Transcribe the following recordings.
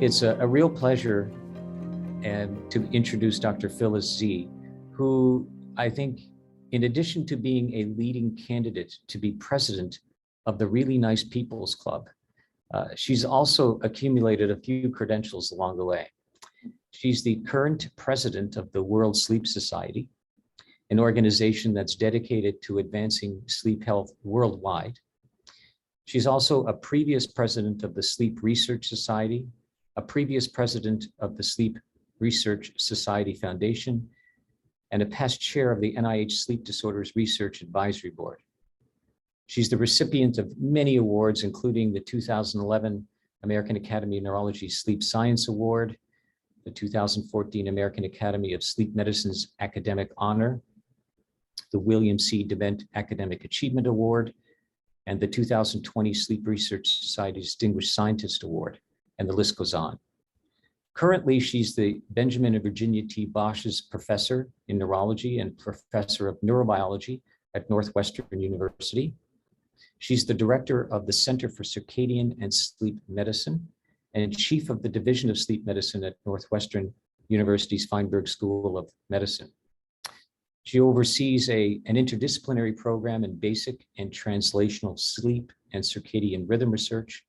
It's a real pleasure to introduce Dr. Phyllis Zee, who I think, in addition to being a leading candidate to be president of the Really Nice People's Club, she's also accumulated a few credentials along the way. She's the current president of the World Sleep Society, an organization that's dedicated to advancing sleep health worldwide. She's also a previous president of the Sleep Research Society, a previous president of the Sleep Research Society Foundation, and a past chair of the NIH Sleep Disorders Research Advisory Board. She's the recipient of many awards, including the 2011 American Academy of Neurology Sleep Science Award, the 2014 American Academy of Sleep Medicine's Academic Honor, the William C. DeVent Academic Achievement Award, and the 2020 Sleep Research Society Distinguished Scientist Award, and the list goes on. Currently, she's the Benjamin and Virginia T. Bosch's Professor in Neurology and Professor of Neurobiology at Northwestern University. She's the Director of the Center for Circadian and Sleep Medicine and Chief of the Division of Sleep Medicine at Northwestern University's Feinberg School of Medicine. She oversees an interdisciplinary program in basic and translational sleep and circadian rhythm research.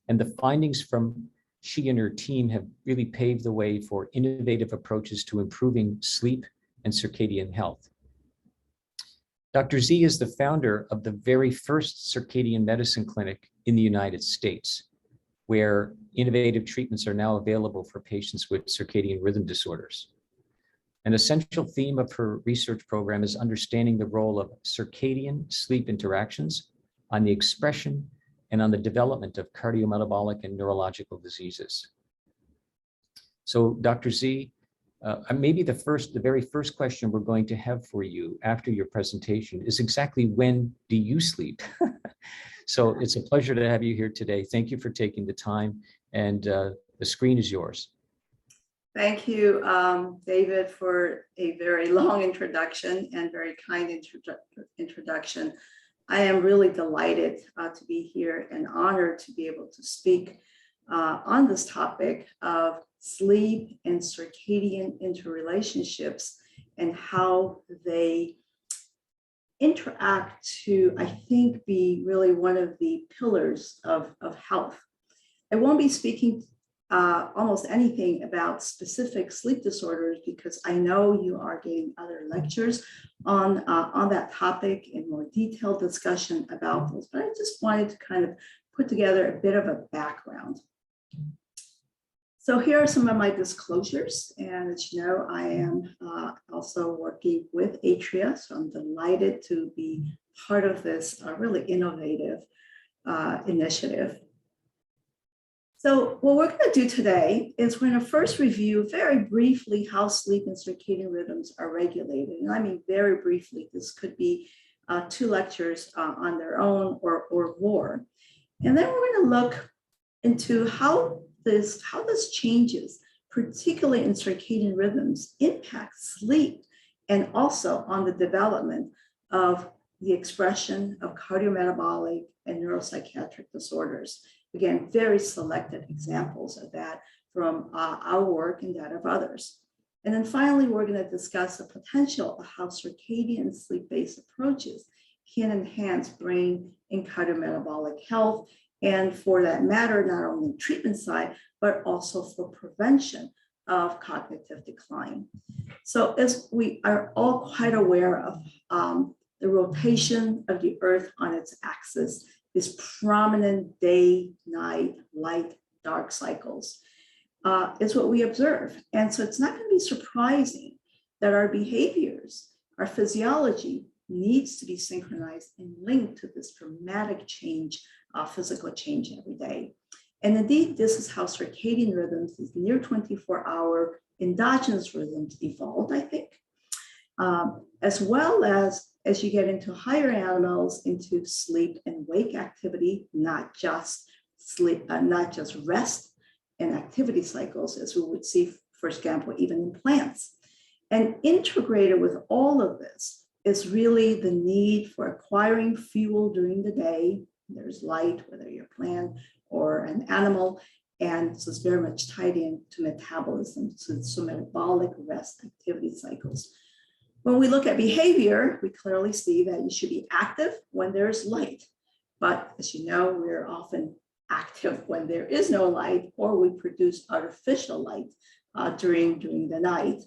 And the findings from she and her team have really paved the way for innovative approaches to improving sleep and circadian health. Dr. Zee is the founder of the very first circadian medicine clinic in the United States, where innovative treatments are now available for patients with circadian rhythm disorders. An essential theme of her research program is understanding the role of circadian sleep interactions on the expression and on the development of cardiometabolic and neurological diseases. So Dr. Zee, maybe the very first question we're going to have for you after your presentation is exactly when do you sleep? So it's a pleasure to have you here today. Thank you for taking the time, and the screen is yours. Thank you, David, for a very long introduction and very kind introduction. I am really delighted to be here and honored to be able to speak on this topic of sleep and circadian interrelationships and how they interact to, I think, be really one of the pillars of health. I won't be speaking almost anything about specific sleep disorders because I know you are getting other lectures on that topic in more detailed discussion about those, but I just wanted to kind of put together a bit of a background. So here are some of my disclosures, and as you know, I am also working with Atria, so I'm delighted to be part of this really innovative initiative. So what we're going to do today is we're going to first review very briefly how sleep and circadian rhythms are regulated. And I mean very briefly, this could be 2 lectures on their own or more. And then we're going to look into how this changes, particularly in circadian rhythms, impacts sleep and also on the development of the expression of cardiometabolic and neuropsychiatric disorders. Again, very selected examples of that from our work and that of others. And then finally, we're going to discuss the potential of how circadian sleep-based approaches can enhance brain and cardiometabolic health, and for that matter, not only treatment side, but also for prevention of cognitive decline. So as we are all quite aware of the rotation of the Earth on its axis, this prominent day, night, light, dark cycles is what we observe. And so it's not going to be surprising that our behaviors, our physiology needs to be synchronized and linked to this dramatic change, physical change every day. And indeed, this is how circadian rhythms, these near 24-hour endogenous rhythms evolved, I think, as well as you get into higher animals, into sleep and wake activity, not just sleep, not just rest and activity cycles, as we would see, for example, even in plants. And integrated with all of this is really the need for acquiring fuel during the day. There's light, whether you're a plant or an animal, And so it's very much tied in to metabolism, so metabolic rest activity cycles. When we look at behavior, we clearly see that you should be active when there's light. But as you know, we're often active when there is no light, or we produce artificial light during the night.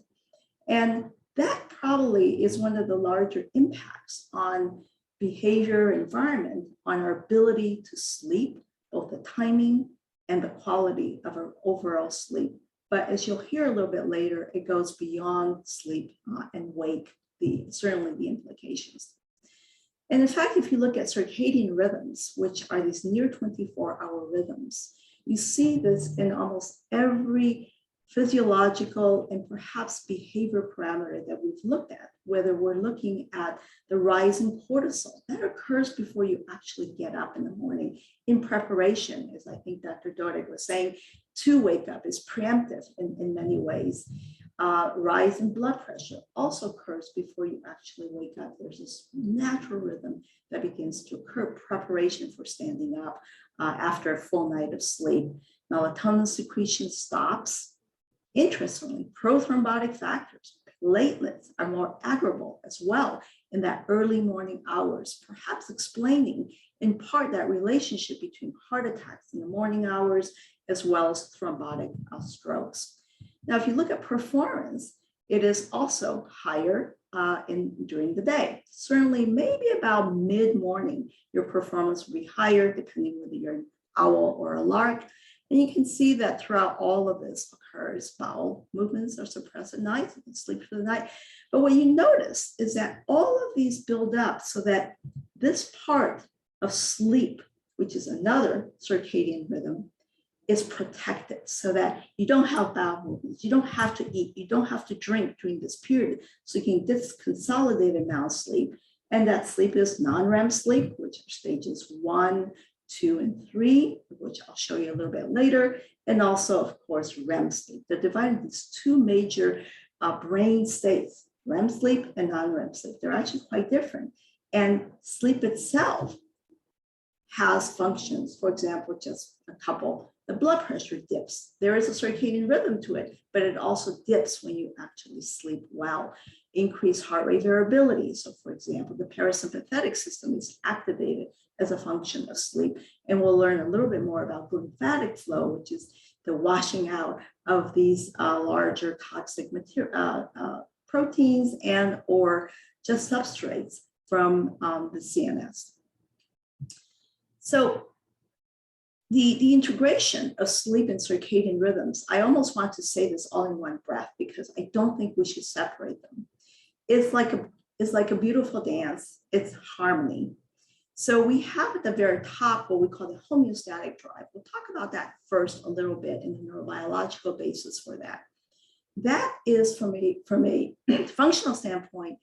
And that probably is one of the larger impacts on behavior, environment, on our ability to sleep, both the timing and the quality of our overall sleep. But as you'll hear a little bit later, it goes beyond sleep and wake, certainly the implications. And in fact, if you look at circadian rhythms, which are these near 24-hour rhythms, you see this in almost every physiological and perhaps behavior parameter that we've looked at, whether we're looking at the rise in cortisol, that occurs before you actually get up in the morning in preparation, as I think Dr. Dordig was saying, to wake up is preemptive in many ways. Rise in blood pressure also occurs before you actually wake up. There's this natural rhythm that begins to occur, preparation for standing up after a full night of sleep. Melatonin secretion stops. Interestingly, prothrombotic factors, platelets are more aggregable as well in that early morning hours, perhaps explaining in part that relationship between heart attacks in the morning hours as well as thrombotic strokes. Now, if you look at performance, it is also higher during the day. Certainly, maybe about mid-morning, your performance will be higher depending whether you're an owl or a lark. And you can see that throughout all of this occurs. Bowel movements are suppressed at night, you can sleep through the night. But what you notice is that all of these build up so that this part of sleep, which is another circadian rhythm, is protected so that you don't have bowel movements, you don't have to eat, you don't have to drink during this period. So you can get this consolidated amount of sleep. And that sleep is non-REM sleep, which are stages 1, 2, and 3, which I'll show you a little bit later. And also, of course, REM sleep. They're divided into two major brain states, REM sleep and non-REM sleep. They're actually quite different. And sleep itself has functions. For example, just a couple. The blood pressure dips. There is a circadian rhythm to it, but it also dips when you actually sleep well. Increased heart rate variability. So for example, the parasympathetic system is activated as a function of sleep. And we'll learn a little bit more about lymphatic flow, which is the washing out of these larger toxic proteins and or just substrates from the CNS. So the integration of sleep and circadian rhythms, I almost want to say this all in one breath because I don't think we should separate them. It's like a beautiful dance. It's harmony. So we have at the very top what we call the homeostatic drive. We'll talk about that first a little bit in the neurobiological basis for that. That is from a functional standpoint,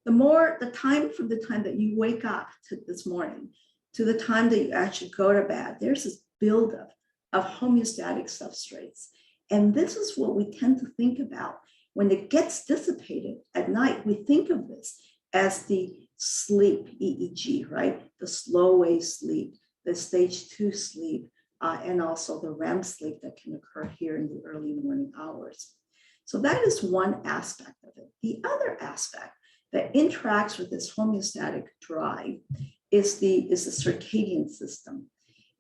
the time from the time that you wake up to this morning to the time that you actually go to bed, there's this buildup of homeostatic substrates. And this is what we tend to think about when it gets dissipated at night. We think of this as the sleep, EEG, right? The slow wave sleep, the stage 2 sleep, and also the REM sleep that can occur here in the early morning hours. So that is one aspect of it. The other aspect that interacts with this homeostatic drive is the circadian system.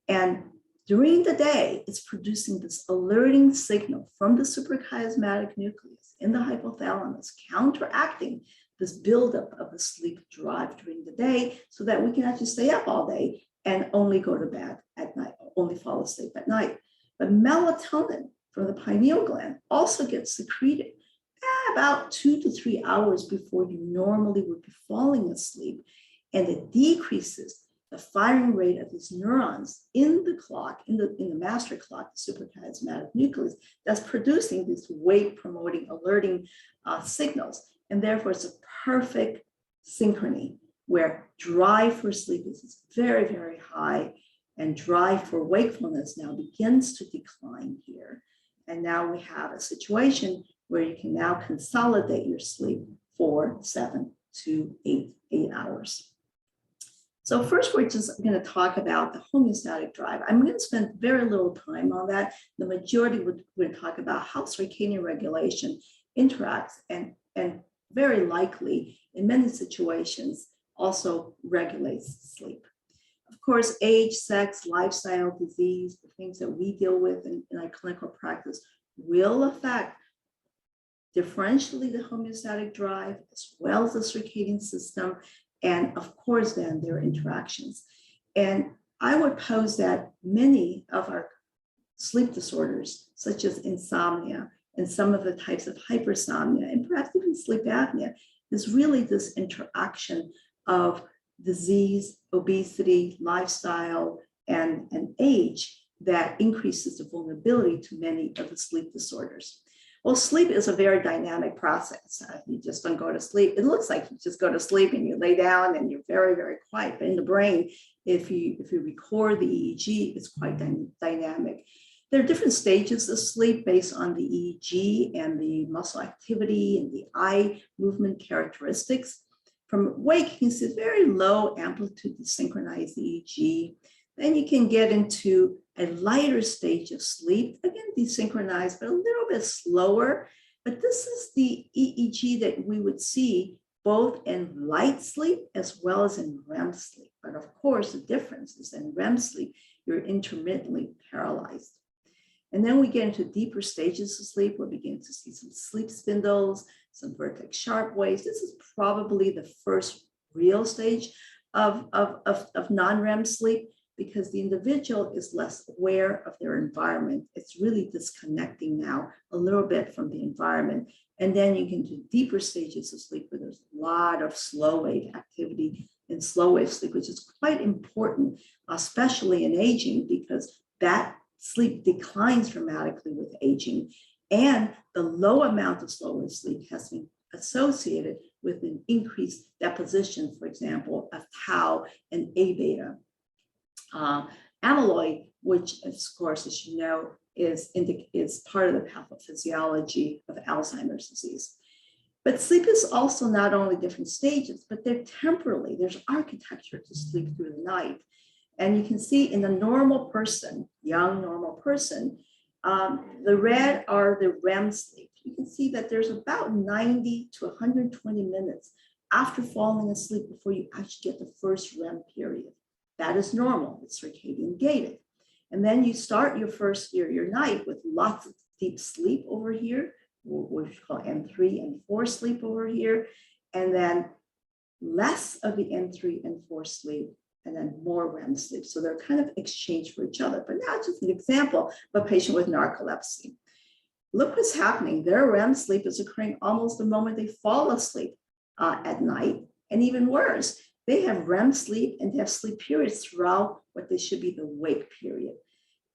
And during the day, it's producing this alerting signal from the suprachiasmatic nucleus in the hypothalamus, counteracting this buildup of the sleep drive during the day so that we can actually stay up all day and only go to bed at night, only fall asleep at night. But melatonin from the pineal gland also gets secreted about 2 to 3 hours before you normally would be falling asleep. And it decreases the firing rate of these neurons in the clock, in the master clock, the suprachiasmatic nucleus, that's producing these wake-promoting, alerting signals. And therefore, it's a perfect synchrony where drive for sleep is very, very high, and drive for wakefulness now begins to decline here. And now we have a situation where you can now consolidate your sleep for 7 to 8 hours. So first, we're just going to talk about the homeostatic drive. I'm going to spend very little time on that. The majority we're going to talk about how circadian regulation interacts and very likely in many situations also regulates sleep. Of course, age, sex, lifestyle, disease, the things that we deal with in our clinical practice will affect differentially the homeostatic drive as well as the circadian system, and of course then their interactions. And I would pose that many of our sleep disorders, such as insomnia and some of the types of hypersomnia and perhaps even sleep apnea, is really this interaction of disease, obesity, lifestyle, and age that increases the vulnerability to many of the sleep disorders. Well, sleep is a very dynamic process. You just don't go to sleep. It looks like you just go to sleep and you lay down and you're very, very quiet. But in the brain, if you record the EEG, it's quite dynamic. There are different stages of sleep based on the EEG and the muscle activity and the eye movement characteristics. From wake, you can see very low amplitude desynchronized EEG. Then you can get into a lighter stage of sleep, again, desynchronized, but a little bit slower. But this is the EEG that we would see both in light sleep as well as in REM sleep. But of course, the difference is in REM sleep, you're intermittently paralyzed. And then we get into deeper stages of sleep. We're beginning to see some sleep spindles, some vertex sharp waves. This is probably the first real stage of non-REM sleep, because the individual is less aware of their environment. It's really disconnecting now a little bit from the environment. And then you can do deeper stages of sleep where there's a lot of slow wave activity and slow wave sleep, which is quite important, especially in aging, because that sleep declines dramatically with aging. And the low amount of slow wave sleep has been associated with an increased deposition, for example, of tau and A beta. Amyloid, which of course, as you know, is part of the pathophysiology of Alzheimer's disease. But sleep is also not only different stages, but they're temporally, there's architecture to sleep through the night. And you can see in the normal person, young normal person, the red are the REM sleep. You can see that there's about 90 to 120 minutes after falling asleep before you actually get the first REM period. That is normal, it's circadian gated. And then you start your night with lots of deep sleep over here, what we call M3 and 4 sleep over here, and then less of the M3 and 4 sleep, and then more REM sleep. So they're kind of exchanged for each other. But now just an example of a patient with narcolepsy. Look what's happening. Their REM sleep is occurring almost the moment they fall asleep at night. And even worse, they have REM sleep and they have sleep periods throughout what they should be the wake period.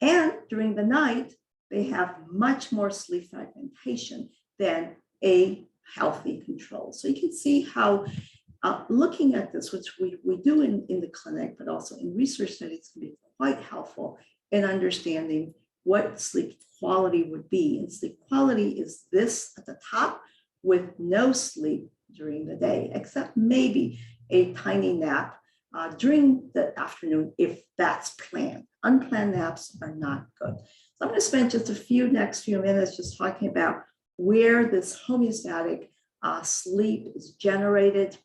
And during the night, they have much more sleep fragmentation than a healthy control. So you can see how looking at this, which we do in the clinic, but also in research studies, can be quite helpful in understanding what sleep quality would be. And sleep quality is this at the top with no sleep during the day, except maybe a tiny nap during the afternoon, if that's planned. Unplanned naps are not good. So I'm going to spend just next few minutes just talking about where this homeostatic sleep is generated,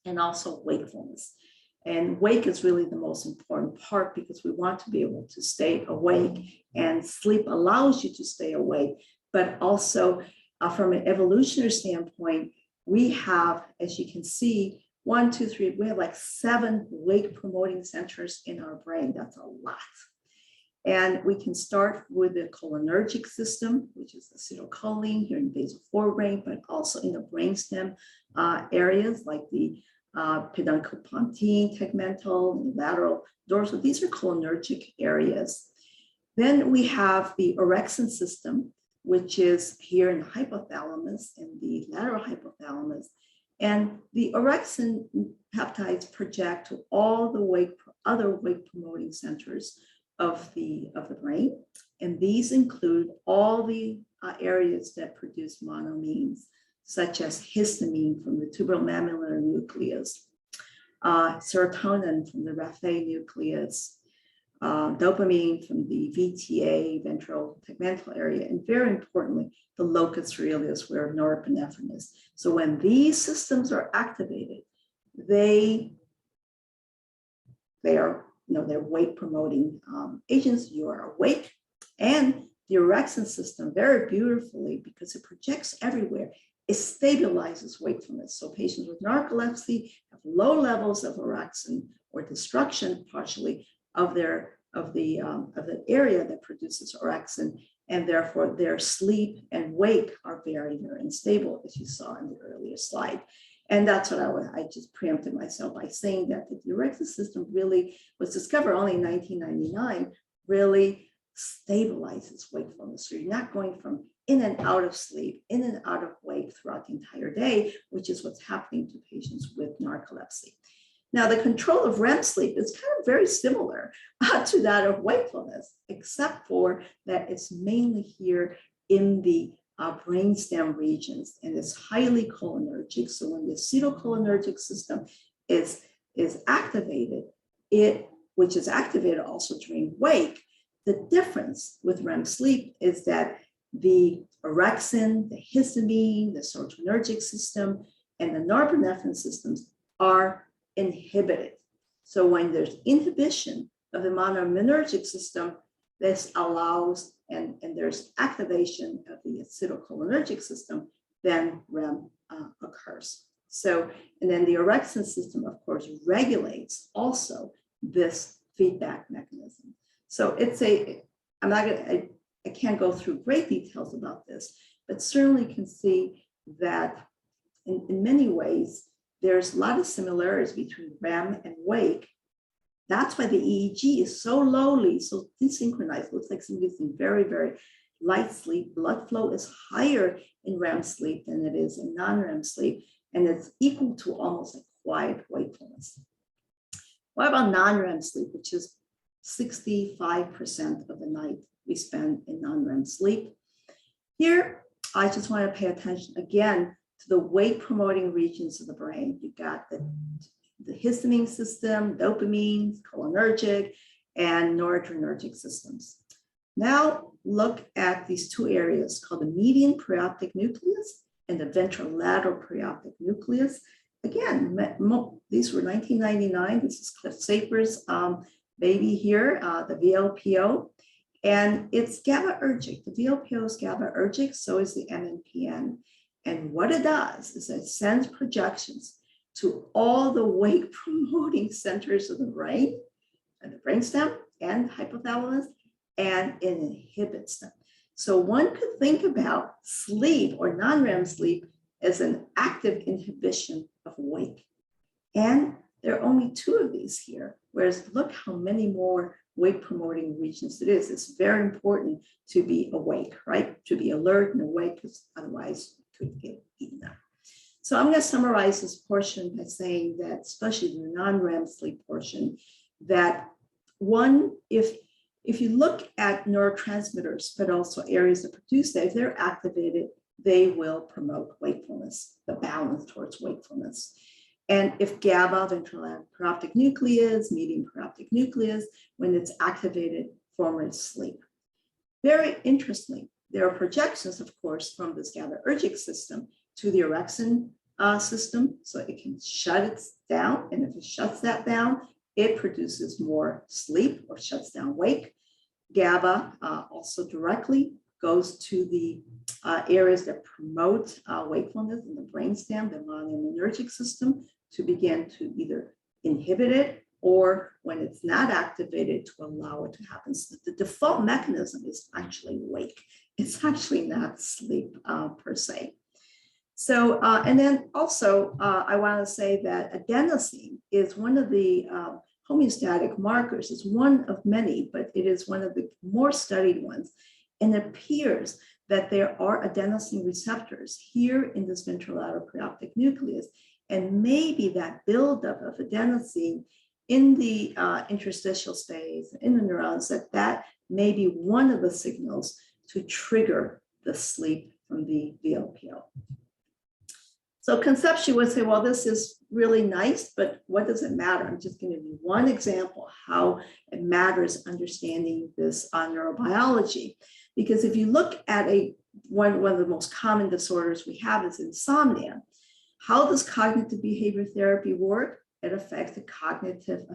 and also wakefulness. And wake is really the most important part because we want to be able to stay awake, and sleep allows you to stay awake. But also from an evolutionary standpoint, we have, as you can see, 1, 2, 3, we have like 7 wake promoting centers in our brain. That's a lot. And we can start with the cholinergic system, which is acetylcholine here in the basal forebrain, but also in the brainstem areas like the peduncopontine, tegmental, lateral dorsal. These are cholinergic areas. Then we have the orexin system, which is here in the hypothalamus and the lateral hypothalamus. And the orexin peptides project to all the other wake promoting centers of the brain. And these include all the areas that produce monoamines, such as histamine from the tuberomammillary nucleus, serotonin from the raphe nucleus, dopamine from the VTA, ventral tegmental area, and very importantly, the locus coeruleus where norepinephrine is. So when these systems are activated, they are, they're wake promoting agents. You are awake, and the orexin system very beautifully, because it projects everywhere, it stabilizes wakefulness. So patients with narcolepsy have low levels of orexin or destruction partially of the area that produces orexin, and therefore their sleep and wake are very, very unstable, as you saw in the earlier slide. And that's what I just preempted myself by saying that the orexin system really was discovered only in 1999, really stabilizes wakefulness. So you're not going from in and out of sleep, in and out of wake throughout the entire day, which is what's happening to patients with narcolepsy. Now, the control of REM sleep is kind of very similar to that of wakefulness, except for that it's mainly here in the brainstem regions, and it's highly cholinergic. So when the acetylcholinergic system is activated, which is activated also during wake, the difference with REM sleep is that the orexin, the histamine, the serotonergic system, and the norepinephrine systems are inhibited. So when there's inhibition of the monoaminergic system, this allows, and there's activation of the acetylcholinergic system, then REM occurs. So, and then the orexin system, of course, regulates also this feedback mechanism. So it's I can't go through great details about this, but certainly can see that in many ways, there's a lot of similarities between REM and wake. That's why the EEG is so lowly, so desynchronized. Looks like somebody's in very, very light sleep. Blood flow is higher in REM sleep than it is in non-REM sleep, and it's equal to almost a quiet wakefulness. What about non-REM sleep, which is 65% of the night we spend in non-REM sleep? Here, I just want to pay attention again to the wake-promoting regions of the brain. You got the histamine system, dopamine, cholinergic, and noradrenergic systems. Now look at these two areas called the median perioptic nucleus and the ventrolateral perioptic nucleus. Again, these were 1999. This is Cliff Saper's baby here, the VLPO, and it's GABAergic. The VLPO is GABAergic, so is the MNPN. And what it does is it sends projections to all the wake promoting centers of the brain, and the brainstem and hypothalamus, and it inhibits them. So one could think about sleep or non-REM sleep as an active inhibition of wake. And there are only two of these here, whereas look how many more wake promoting regions it is. It's very important to be awake, right? To be alert and awake, because otherwise you could get eaten up. So I'm going to summarize this portion by saying that, especially the non-REM sleep portion, that one, if you look at neurotransmitters, but also areas that produce that, if they're activated, they will promote wakefulness, the balance towards wakefulness. And if GABA, ventral perioptic nucleus, median perioptic nucleus, when it's activated, forms sleep. Very interestingly, there are projections, of course, from this GABAergic system to the orexin system, so it can shut it down. And if it shuts that down, it produces more sleep or shuts down wake. GABA also directly goes to the areas that promote wakefulness in the brainstem, the monoaminergic system, to begin to either inhibit it or when it's not activated to allow it to happen. So the default mechanism is actually wake. It's actually not sleep per se. So, and then also I want to say that adenosine is one of the homeostatic markers. It's one of many, but it is one of the more studied ones. And it appears that there are adenosine receptors here in this ventrolateral perioptic nucleus. And maybe that buildup of adenosine in the interstitial space, in the neurons, that may be one of the signals to trigger the sleep from the VLPO. So conceptually, we would say, well, this is really nice, but what does it matter? I'm just going to give you one example how it matters understanding this neurobiology. Because if you look at one of the most common disorders we have is insomnia. How does cognitive behavior therapy work? It affects the cognitive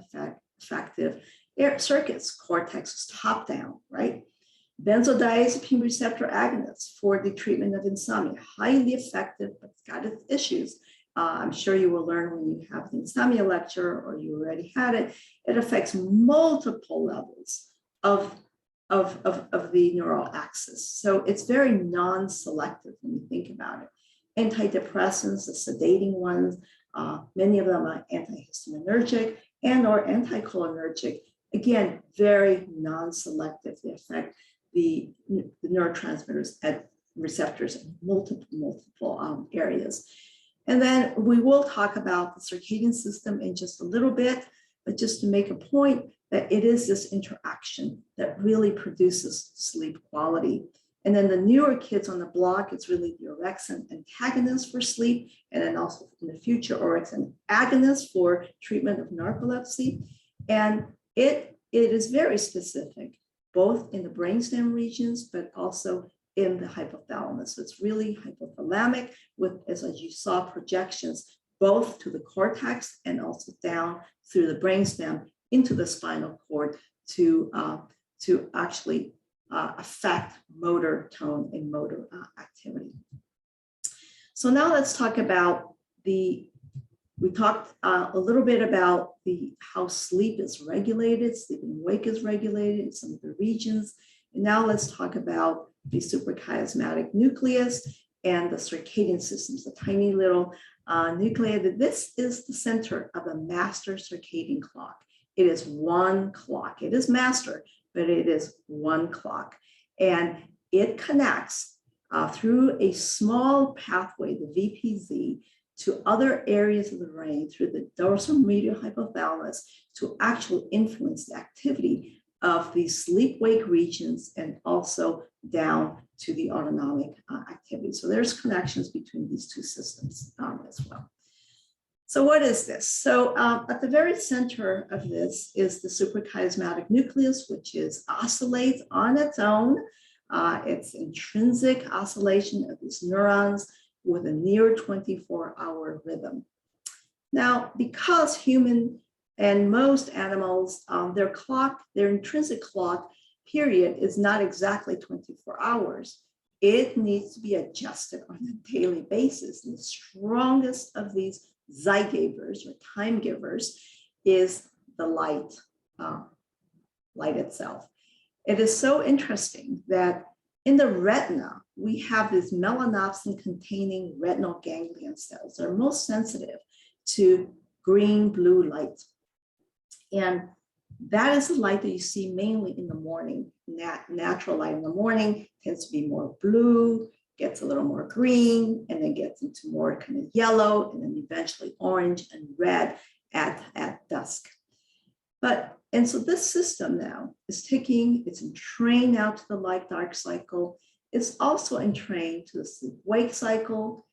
affective circuits. Cortex is top down, right? Benzodiazepine receptor agonists for the treatment of insomnia, highly effective, but it's got its issues. I'm sure you will learn when you have the insomnia lecture, or you already had it. It affects multiple levels of the neural axis. So it's very non-selective when you think about it. Antidepressants, the sedating ones, many of them are antihistaminergic and or anticholinergic. Again, very non-selective. They affect the neurotransmitters at receptors in multiple areas. And then we will talk about the circadian system in just a little bit, but just to make a point that it is this interaction that really produces sleep quality. And then the newer kids on the block, it's really the orexin antagonist for sleep, and then also in the future, orexin agonist for treatment of narcolepsy. And it is very specific, both in the brainstem regions, but also in the hypothalamus. So it's really hypothalamic with, as you saw, projections both to the cortex and also down through the brainstem into the spinal cord to actually affect motor tone and motor activity. So now let's talk about we talked a little bit about how sleep is regulated, sleep and wake is regulated in some of the regions. And now let's talk about the suprachiasmatic nucleus and the circadian systems, the tiny little nuclei. This is the center of a master circadian clock. It is one clock. It is master, but it is one clock. And it connects through a small pathway, the VPZ, to other areas of the brain through the dorsal medial hypothalamus to actually influence the activity of the sleep-wake regions and also down to the autonomic activity. So there's connections between these two systems as well. So what is this? So at the very center of this is the suprachiasmatic nucleus, which oscillates on its own. It's intrinsic oscillation of these neurons with a near 24-hour rhythm. Now, because human and most animals, their intrinsic clock period is not exactly 24 hours. It needs to be adjusted on a daily basis. And the strongest of these zygavers or time givers is the light itself. It is so interesting that in the retina, we have these melanopsin-containing retinal ganglion cells that are most sensitive to green-blue light. And that is the light that you see mainly in the morning. Natural light in the morning tends to be more blue, gets a little more green, and then gets into more kind of yellow, and then eventually orange and red at dusk. And so this system now it's entrained out to the light-dark cycle. It's also entrained to the sleep-wake cycle,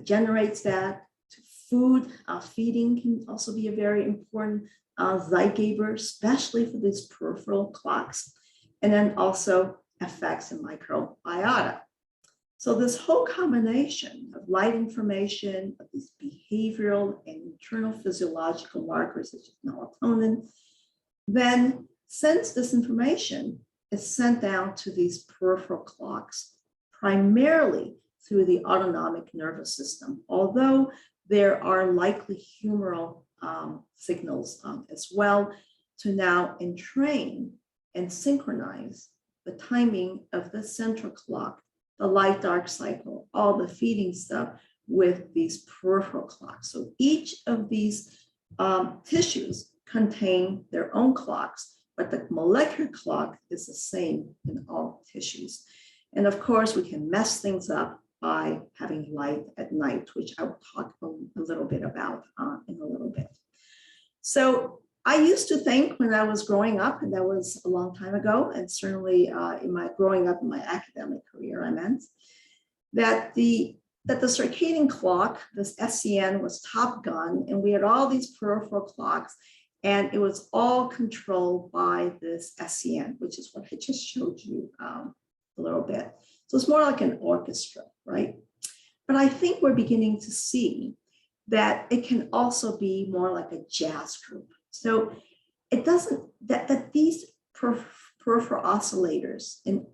generates that. To food, feeding can also be a very important zygaver, especially for these peripheral clocks, and then also affects the microbiota. So this whole combination of light information, of these behavioral and internal physiological markers such as melatonin, then sends this information is sent down to these peripheral clocks, primarily through the autonomic nervous system, although there are likely humoral signals as well to now entrain and synchronize the timing of the central clock, the light-dark cycle, all the feeding stuff with these peripheral clocks. So each of these tissues contain their own clocks, but the molecular clock is the same in all tissues. And of course, we can mess things up by having light at night, which I will talk a little bit about in a little bit. So I used to think when I was growing up, and that was a long time ago, and certainly in my growing up in my academic career, I meant that the that the circadian clock, this SCN, was top gun, and we had all these peripheral clocks, and it was all controlled by this SCN, which is what I just showed you a little bit. So it's more like an orchestra, right? But I think we're beginning to see that it can also be more like a jazz group. So it doesn't, that these peripheral oscillators in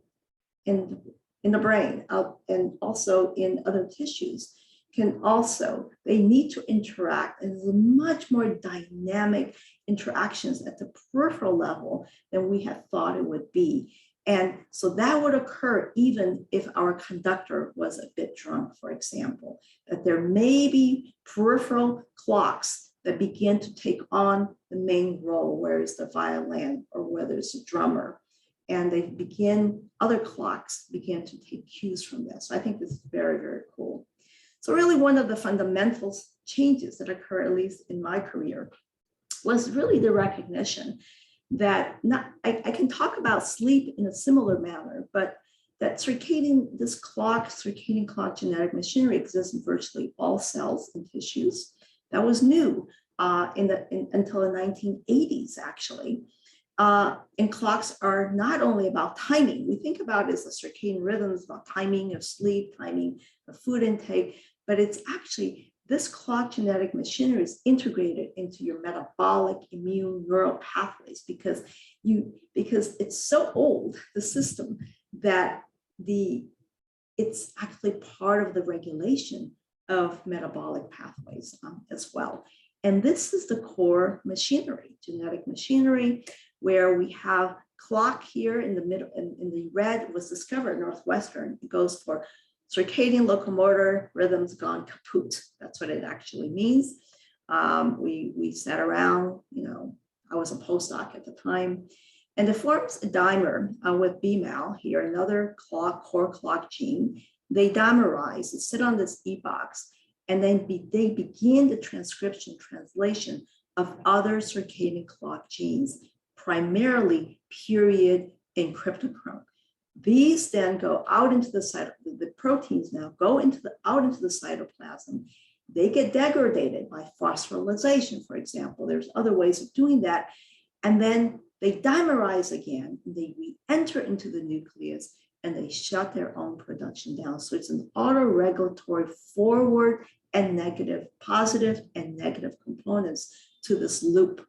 the brain and also in other tissues can also, they need to interact, and there's much more dynamic interactions at the peripheral level than we had thought it would be. And so that would occur even if our conductor was a bit drunk, for example, that there may be peripheral clocks that begin to take on the main role, where it's the violin or whether it's a drummer. And they begin, other clocks begin to take cues from this. So I think this is very, very cool. So really one of the fundamental changes that occur, at least in my career, was really the recognition that I can talk about sleep in a similar manner, but that this circadian clock genetic machinery exists in virtually all cells and tissues. That was new until the 1980s, actually. And clocks are not only about timing. We think about it as the circadian rhythms, about timing of sleep, timing of food intake, but it's actually, this clock genetic machinery is integrated into your metabolic, immune, neural pathways because it's so old, the system, that it's actually part of the regulation of metabolic pathways as well. And this is the core machinery, genetic machinery, where we have clock here in the middle, in the red was discovered Northwestern. It goes for circadian locomotor rhythms gone kaput. That's what it actually means. We sat around, I was a postdoc at the time, and it forms a dimer with BMAL here, another core clock gene. They dimerize, they sit on this E-box, and then they begin the transcription, translation of other circadian clock genes, primarily period and cryptochrome. These then go out into the proteins now go out into the cytoplasm. They get degraded by phosphorylation, for example. There's other ways of doing that. And then they dimerize again, they re-enter into the nucleus, and they shut their own production down. So it's an autoregulatory forward and negative, positive and negative components to this loop.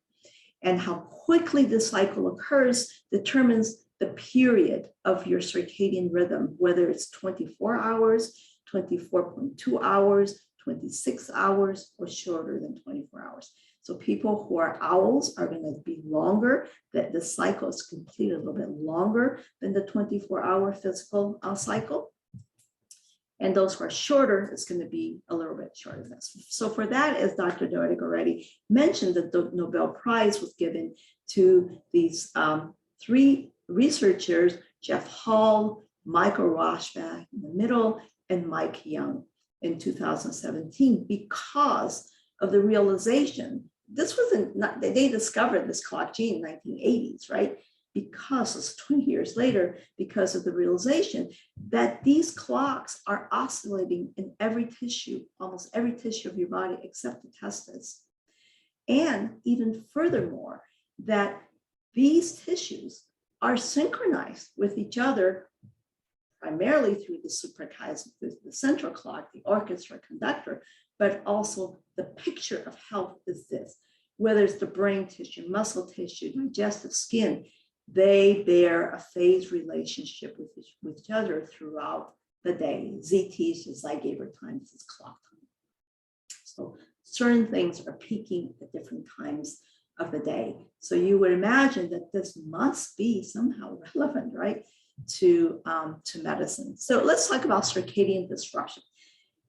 And how quickly this cycle occurs determines the period of your circadian rhythm, whether it's 24 hours, 24.2 hours, 26 hours, or shorter than 24 hours. So people who are owls are going to be longer, that the cycle is completed a little bit longer than the 24-hour physical cycle. And those who are shorter, it's going to be a little bit shorter than this. So for that, as Dr. Dodig already mentioned, that the Nobel Prize was given to these three researchers, Jeff Hall, Michael Rosbach in the middle, and Mike Young in 2017, because of the realization, this wasn't, they discovered this clock gene in the 1980s, right? Because it's 20 years later, because of the realization that these clocks are oscillating in every tissue, almost every tissue of your body except the testis. And even furthermore, that these tissues are synchronized with each other primarily through the suprachiasm, the central clock, the orchestra conductor, but also the picture of health is this. Whether it's the brain tissue, muscle tissue, digestive, skin, they bear a phase relationship with each other throughout the day. ZT is Zygaber time, this is clock time. So certain things are peaking at different times of the day. So you would imagine that this must be somehow relevant, right, to medicine. So let's talk about circadian disruption.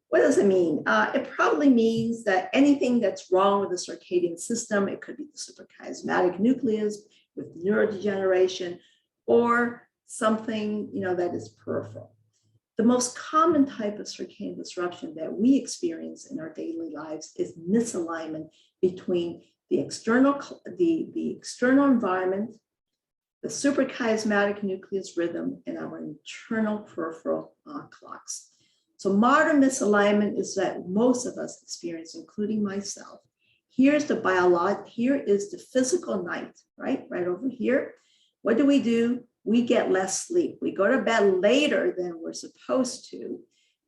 What does it mean? It probably means that anything that's wrong with the circadian system, it could be the suprachiasmatic nucleus with neurodegeneration, or something that is peripheral. The most common type of circadian disruption that we experience in our daily lives is misalignment between the external environment, the suprachiasmatic nucleus rhythm, and our internal peripheral clocks. So modern misalignment is that most of us experience, including myself. Here's the biologic, here is the physical night, right? Right over here. What do? We get less sleep. We go to bed later than we're supposed to,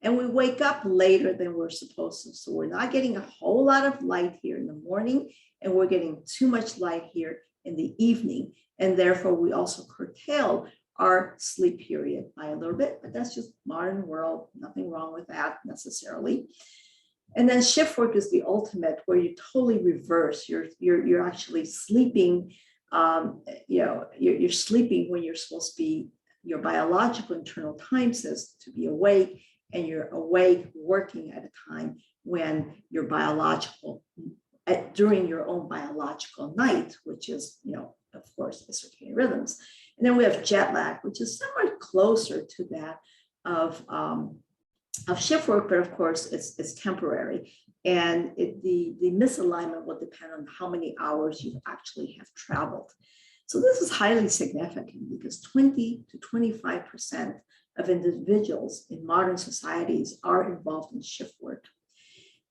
and we wake up later than we're supposed to. So we're not getting a whole lot of light here in the morning, and we're getting too much light here in the evening. And therefore, we also curtail our sleep period by a little bit, but that's just modern world, nothing wrong with that necessarily. And then shift work is the ultimate, where you totally reverse. You're actually sleeping, you're sleeping when you're supposed to be, your biological internal time says to be awake, and you're awake working at a time when your biological, during your own biological night, which is, of course, the circadian rhythms. And then we have jet lag, which is somewhat closer to that of shift work, but of course it's temporary. And the misalignment will depend on how many hours you actually have traveled. So this is highly significant because 20 to 25% of individuals in modern societies are involved in shift work.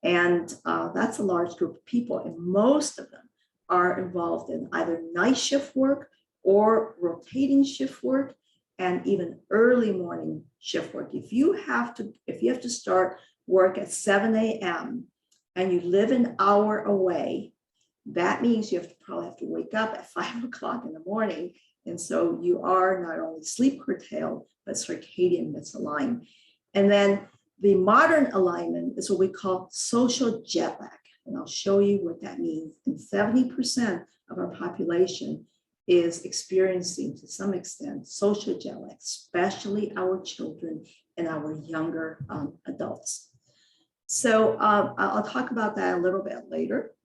And that's a large group of people, and most of them are involved in either night shift work or rotating shift work, and even early morning shift work. If you have to start work at 7 a.m. and you live an hour away, that means you probably have to wake up at 5 o'clock in the morning. And so you are not only sleep curtailed, but circadian misaligned. And then the modern alignment is what we call social jet lag. And I'll show you what that means. And 70% of our population is experiencing, to some extent, social jet lag, especially our children and our younger adults. So I'll talk about that a little bit later.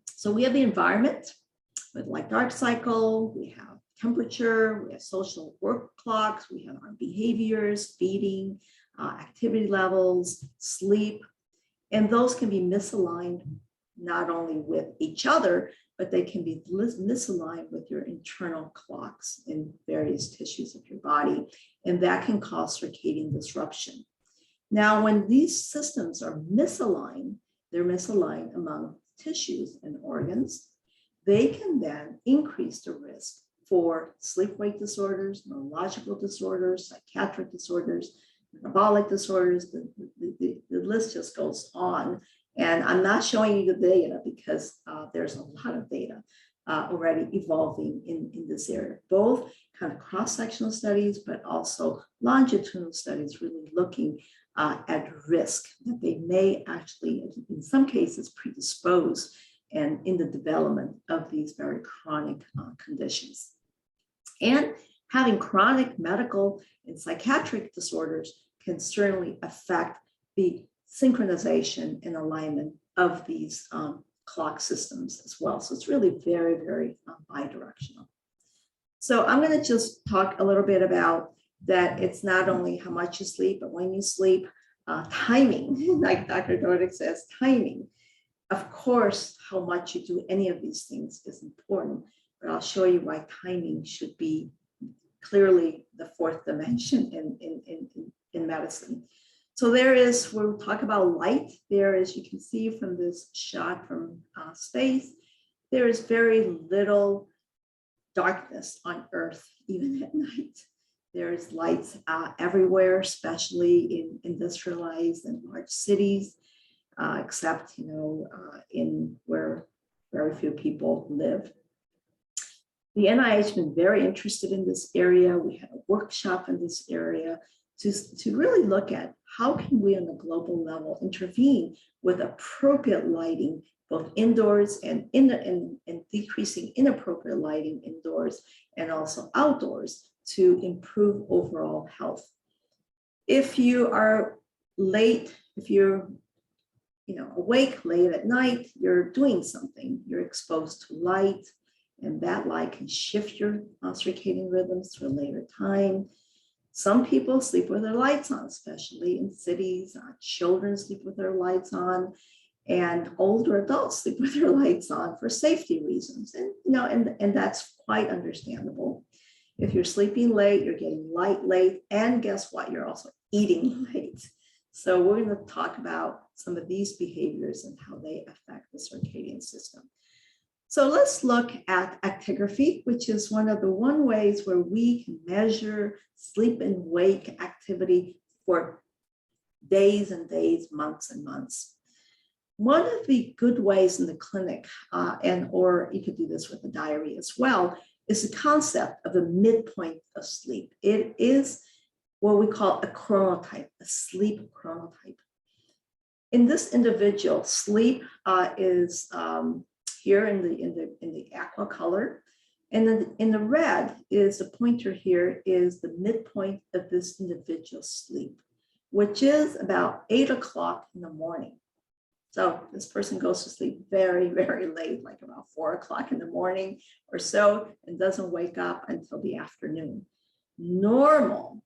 So we have the environment with like dark cycle, we have temperature, we have social work clocks, we have our behaviors, feeding, activity levels, sleep, and those can be misaligned not only with each other, but they can be misaligned with your internal clocks in various tissues of your body, and that can cause circadian disruption. Now, when these systems are misaligned, they're misaligned among tissues and organs, they can then increase the risk for sleep-wake disorders, neurological disorders, psychiatric disorders, metabolic disorders, the list just goes on. And I'm not showing you the data because there's a lot of data already evolving in this area, both kind of cross-sectional studies, but also longitudinal studies really looking at risk that they may actually, in some cases, predispose and in the development of these very chronic conditions. And having chronic medical and psychiatric disorders can certainly affect the synchronization and alignment of these clock systems as well. So it's really very, very bidirectional. So I'm going to just talk a little bit about that. It's not only how much you sleep, but when you sleep, timing, like Dr. Dordick says, timing. Of course, how much you do any of these things is important, but I'll show you why timing should be clearly the fourth dimension in medicine. So there is, we'll talk about light. There, as you can see from this shot from space, there is very little darkness on Earth, even at night. There's lights everywhere, especially in industrialized and large cities, except, in where very few people live. The NIH has been very interested in this area. We had a workshop in this area to really look at how can we on a global level intervene with appropriate lighting, both indoors and decreasing inappropriate lighting indoors and also outdoors to improve overall health. If you are late, if you're awake late at night, you're doing something, you're exposed to light, and that light can shift your circadian rhythms to a later time. Some people sleep with their lights on, especially in cities. Children sleep with their lights on, and older adults sleep with their lights on for safety reasons. And that's quite understandable. If you're sleeping late, you're getting light late, and guess what? You're also eating late. So we're going to talk about some of these behaviors and how they affect the circadian system. So let's look at actigraphy, which is one of the ways where we can measure sleep and wake activity for days and days, months and months. One of the good ways in the clinic, or you could do this with a diary as well, is the concept of the midpoint of sleep. It is what we call a chronotype, a sleep chronotype. In this individual, sleep is here in the aqua color, and then in the red is the pointer here is the midpoint of this individual's sleep, which is about 8 o'clock in the morning. So this person goes to sleep very, very late, like about 4 o'clock in the morning or so, and doesn't wake up until the afternoon. Normal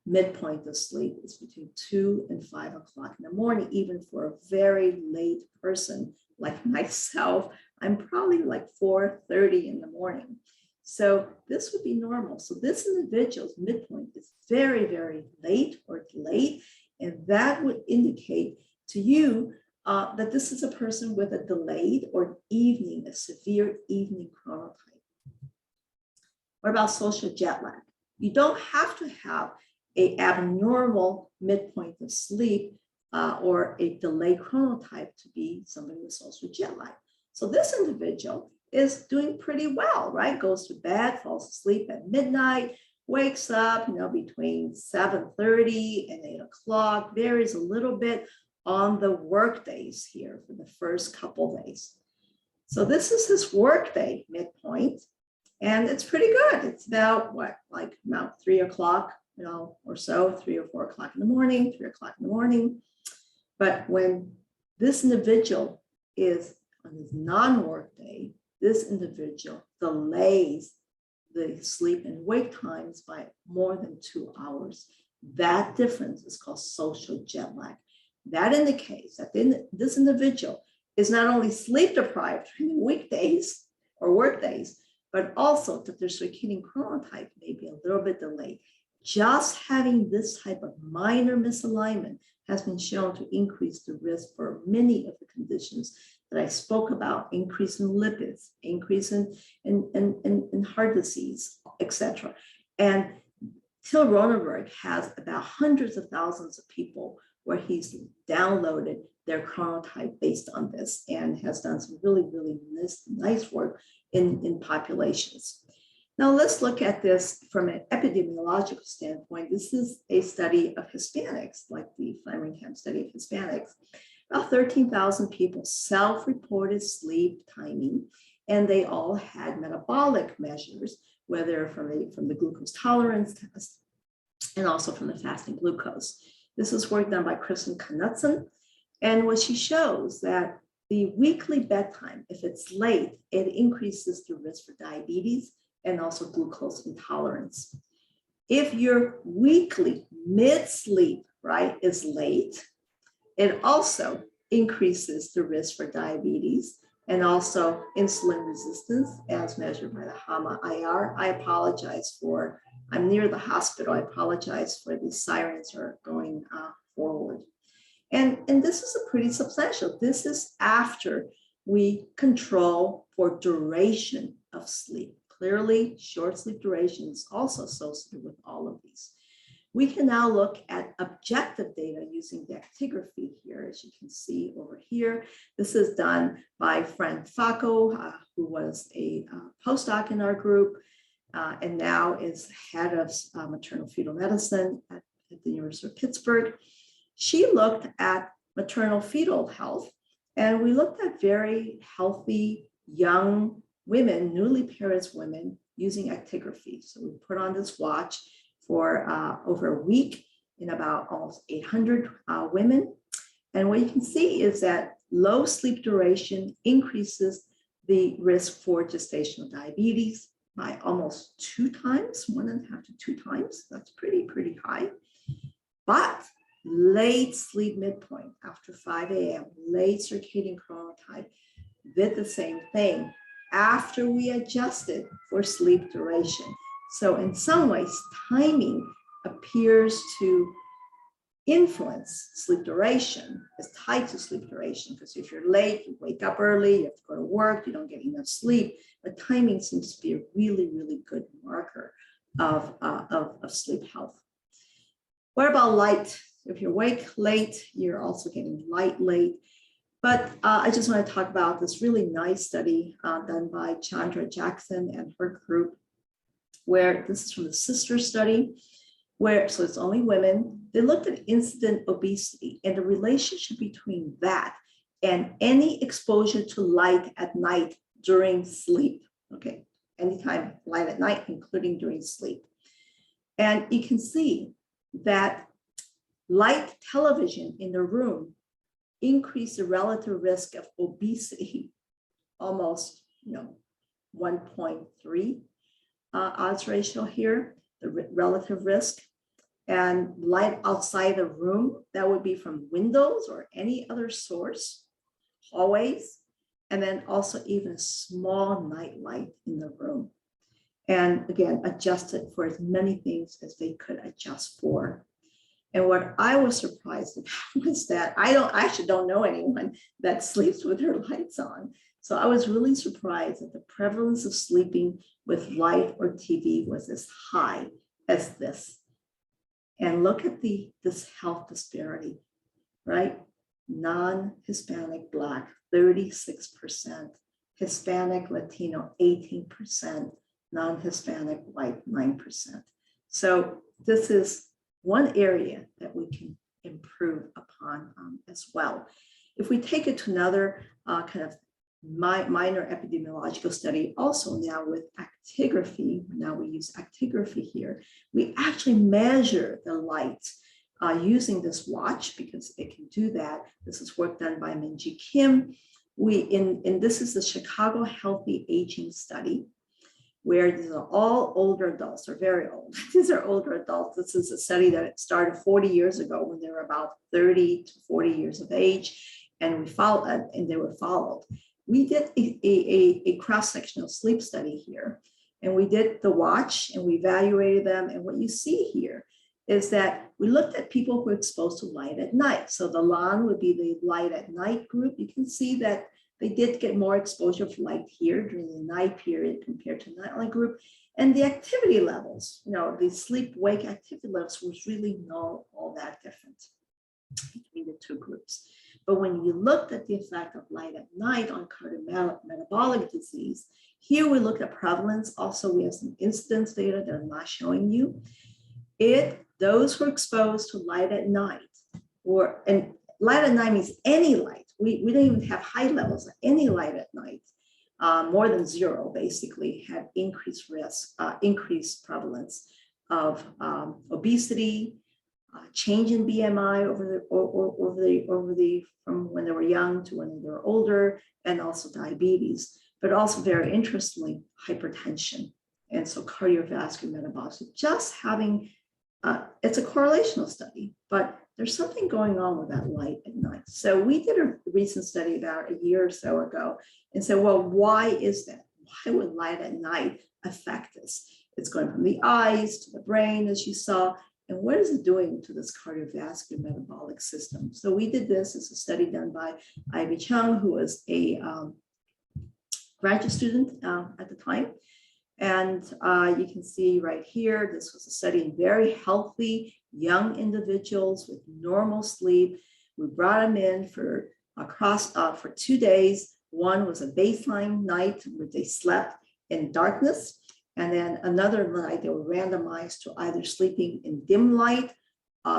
midpoint of sleep is between 2 and 5 o'clock in the morning, even for a very late person like myself. I'm probably like 4:30 in the morning. So this would be normal. So this individual's midpoint is very, very late or delayed, and that would indicate to you that this is a person with a delayed or a severe evening chronotype. What about social jet lag? You don't have to have an abnormal midpoint of sleep or a delayed chronotype to be somebody with social jet lag. So this individual is doing pretty well, right? Goes to bed, falls asleep at midnight, wakes up, between 7:30 and 8 o'clock, varies a little bit on the work days here for the first couple days. So this is his workday midpoint, and it's pretty good. It's about about 3 o'clock, or so, 3 or 4 o'clock in the morning, 3 o'clock in the morning. But when this individual is on his non-work day, this individual delays the sleep and wake times by more than 2 hours. That difference is called social jet lag. That indicates that this individual is not only sleep deprived during the weekdays or work days, but also that their circadian chronotype may be a little bit delayed. Just having this type of minor misalignment has been shown to increase the risk for many of the conditions that I spoke about: increase in lipids, increase in heart disease, etc. And Till Ronenberg has about hundreds of thousands of people where he's downloaded their chronotype based on this and has done some really, really nice work in populations. Now let's look at this from an epidemiological standpoint. This is a study of Hispanics, like the Framingham study of Hispanics. About 13,000 people self-reported sleep timing, and they all had metabolic measures, whether from the glucose tolerance test and also from the fasting glucose. This is work done by Kristen Knudsen, and what she shows that the weekly bedtime, if it's late, it increases the risk for diabetes and also glucose intolerance. If your weekly mid-sleep, right, is late, it also increases the risk for diabetes and also insulin resistance as measured by the HAMA-IR. I apologize for, I'm near the hospital. I apologize for the sirens are going forward. And this is a pretty substantial. This is after we control for duration of sleep. Clearly, short sleep duration is also associated with all of these. We can now look at objective data using the actigraphy here, as you can see over here. This is done by Frank Facco, who was a postdoc in our group and now is head of maternal fetal medicine at the University of Pittsburgh. She looked at maternal fetal health, and we looked at very healthy young women, newly parented women, using actigraphy. So we put on this watch for over a week in about almost 800 women. And what you can see is that low sleep duration increases the risk for gestational diabetes by almost 2 times, 1.5 to 2 times. That's pretty high. But late sleep midpoint after 5 a.m., late circadian chronotype, did the same thing after we adjusted for sleep duration. So in some ways, timing appears to influence sleep duration is tied to sleep duration, because if you're late, you wake up early, you have to go to work, you don't get enough sleep. But timing seems to be a really, really good marker of sleep health. What about light? If you're awake late, you're also getting light late. But I just want to talk about this really nice study done by Chandra Jackson and her group, where this is from the sister study, where, so it's only women. They looked at incident obesity and the relationship between that and any exposure to light at night during sleep. Okay, anytime light at night, including during sleep. And you can see that light television in the room increased the relative risk of obesity, almost 1.3 odds ratio here, the relative risk. And light outside the room, that would be from windows or any other source, hallways, and then also even a small night light in the room. And again, adjusted for as many things as they could adjust for. And what I was surprised about was that I actually don't know anyone that sleeps with their lights on. So I was really surprised that the prevalence of sleeping with light or TV was as high as this. And look at this health disparity, right? Non-Hispanic Black, 36%, Hispanic Latino, 18%, non-Hispanic White, 9%. So this is one area that we can improve upon as well. If we take it to another kind of minor epidemiological study, also now with actigraphy, now we use actigraphy here, we actually measure the light using this watch because it can do that. This is work done by Minji Kim. This is the Chicago Healthy Aging Study, where these are all older adults, or very old. These are older adults. This is a study that started 40 years ago when they were about 30 to 40 years of age, and they were followed. We did a cross-sectional sleep study here, and we did the watch and we evaluated them. And what you see here is that we looked at people who were exposed to light at night. So the LAN would be the light at night group. You can see that they did get more exposure to light here during the night period compared to the nightlight group. And the activity levels, the sleep-wake activity levels was really not all that different between the two groups. But when you looked at the effect of light at night on cardiometabolic disease, here we look at prevalence. Also, we have some incidence data that I'm not showing you. Those who are exposed to light at night, and light at night means any light. We don't even have high levels of any light at night. More than zero, basically, had increased risk, increased prevalence of obesity, change in BMI from when they were young to when they were older, and also diabetes, but also very interestingly, hypertension. And so cardiovascular metabolic. So just having, it's a correlational study, but there's something going on with that light at night. So we did a recent study about a year or so ago and said, well, why is that? Why would light at night affect us? It's going from the eyes to the brain, as you saw. And what is it doing to this cardiovascular metabolic system? So we did this as a study done by Ivy Chung, who was a graduate student at the time. And you can see right here, this was a study in very healthy young individuals with normal sleep. We brought them in for 2 days. One was a baseline night where they slept in darkness. And then another night, they were randomized to either sleeping in dim light,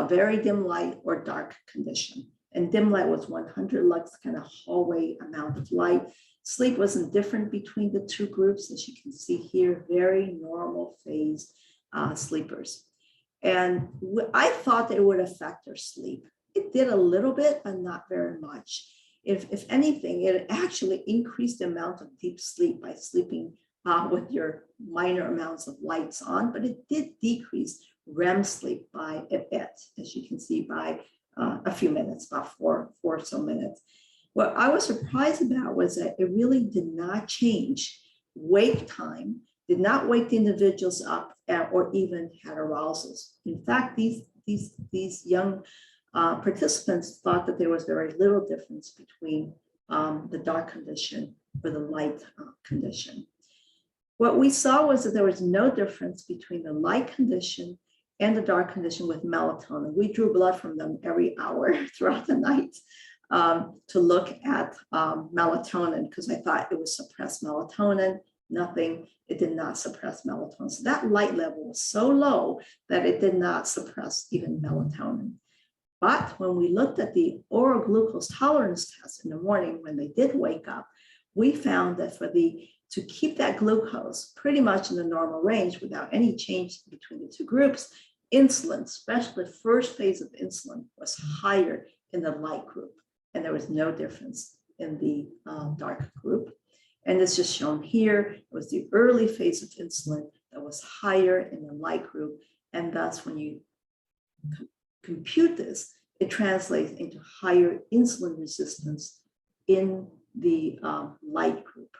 very dim light, or dark condition. And dim light was 100 lux, kind of hallway amount of light. Sleep wasn't different between the two groups, as you can see here, very normal phase sleepers. And I thought that it would affect their sleep. It did a little bit, but not very much. If anything, it actually increased the amount of deep sleep by sleeping with your minor amounts of lights on, but it did decrease REM sleep by a bit, as you can see, by a few minutes, about four or so minutes. What I was surprised about was that it really did not change wake time, did not wake the individuals up or even had arousals. In fact, these young participants thought that there was very little difference between the dark condition or the light condition. What we saw was that there was no difference between the light condition and the dark condition with melatonin. We drew blood from them every hour throughout the night to look at melatonin, because I thought it would suppress melatonin. Nothing, it did not suppress melatonin. So that light level was so low that it did not suppress even melatonin. But when we looked at the oral glucose tolerance test in the morning when they did wake up, we found that to keep that glucose pretty much in the normal range without any change between the two groups, insulin, especially the first phase of insulin, was higher in the light group. And there was no difference in the dark group. And it's just shown here. It was the early phase of insulin that was higher in the light group. And thus, when you compute this, it translates into higher insulin resistance in the light group.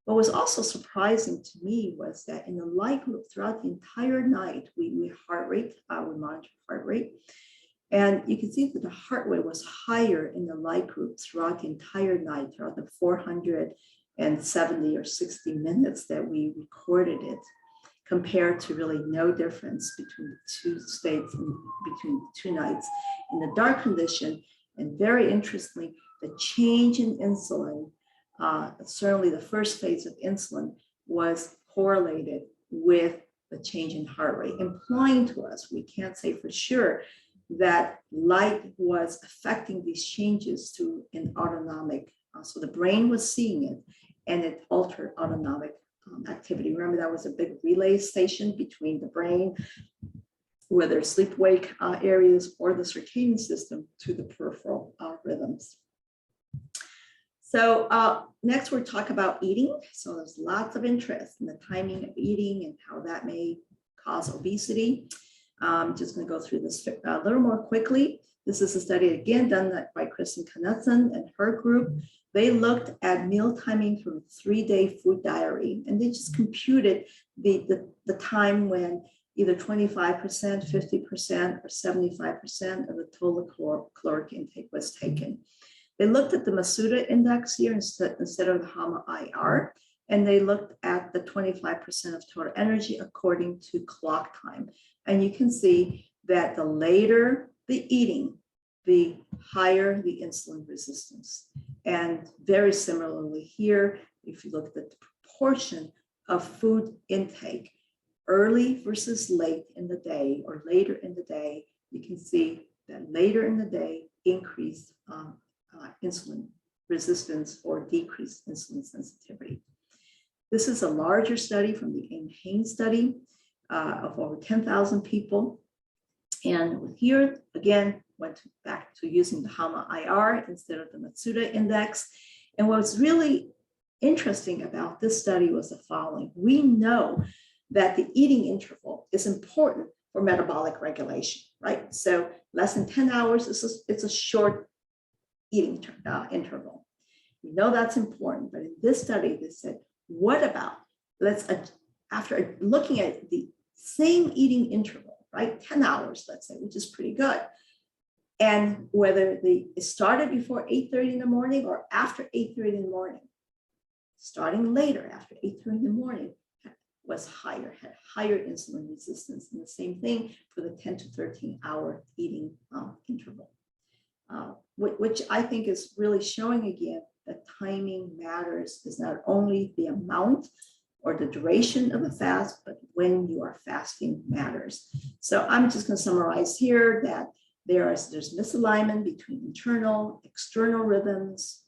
What was also surprising to me was that in the light group throughout the entire night, we monitored heart rate. And you can see that the heart rate was higher in the light group throughout the entire night, throughout the 470 or 60 minutes that we recorded it, compared to really no difference between the two states and between the two nights in the dark condition. And very interestingly, the change in insulin, certainly the first phase of insulin, was correlated with the change in heart rate, implying to us, we can't say for sure, that light was affecting these changes through an autonomic, so the brain was seeing it and it altered autonomic activity. Remember, that was a big relay station between the brain, whether sleep-wake areas or the circadian system, to the peripheral rhythms. So next we'll talk about eating. So there's lots of interest in the timing of eating and how that may cause obesity. I'm just going to go through this a little more quickly. This is a study again done by Kristen Knudsen and her group. They looked at meal timing from a 3-day food diary, and they just computed the time when either 25%, 50%, or 75% of the total caloric intake was taken. They looked at the Masuda index here instead of the HAMA-IR, and they looked at the 25% of total energy according to clock time. And you can see that the later the eating, the higher the insulin resistance. And very similarly here, if you look at the proportion of food intake, early versus late in the day or later in the day, you can see that later in the day increased insulin resistance or decreased insulin sensitivity. This is a larger study from the Ames-Haynes study of over 10,000 people. And here, again, went back to using the HAMA-IR instead of the Matsuda index. And what's really interesting about this study was the following. We know that the eating interval is important for metabolic regulation, right? So less than 10 hours, it's a short eating interval. We know that's important, but in this study, they said, what about, after looking at the same eating interval, right? 10 hours, let's say, which is pretty good. And whether it started before 8:30 in the morning or after 8:30 in the morning, starting later after 8:30 in the morning was higher, had higher insulin resistance. And the same thing for the 10 to 13 hour eating interval, which I think is really showing again that timing matters. Is not only the amount or the duration of the fast, but when you are fasting matters. So I'm just going to summarize here that there's misalignment between internal, external rhythms,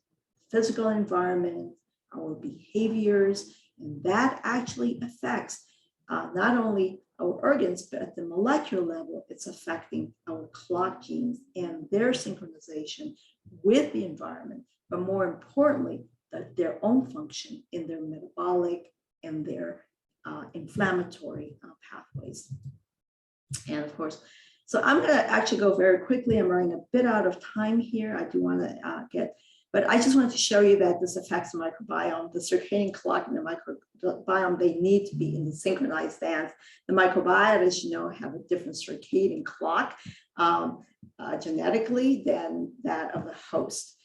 physical environment, our behaviors, and that actually affects not only our organs, but at the molecular level, it's affecting our clock genes and their synchronization with the environment, but more importantly, their own function in their metabolic and their inflammatory pathways. And of course, so I'm going to actually go very quickly. I'm running a bit out of time here. I do want to get But I just wanted to show you that this affects the microbiome, the circadian clock and the microbiome, they need to be in the synchronized dance. The microbiome, as you know, have a different circadian clock genetically than that of the host.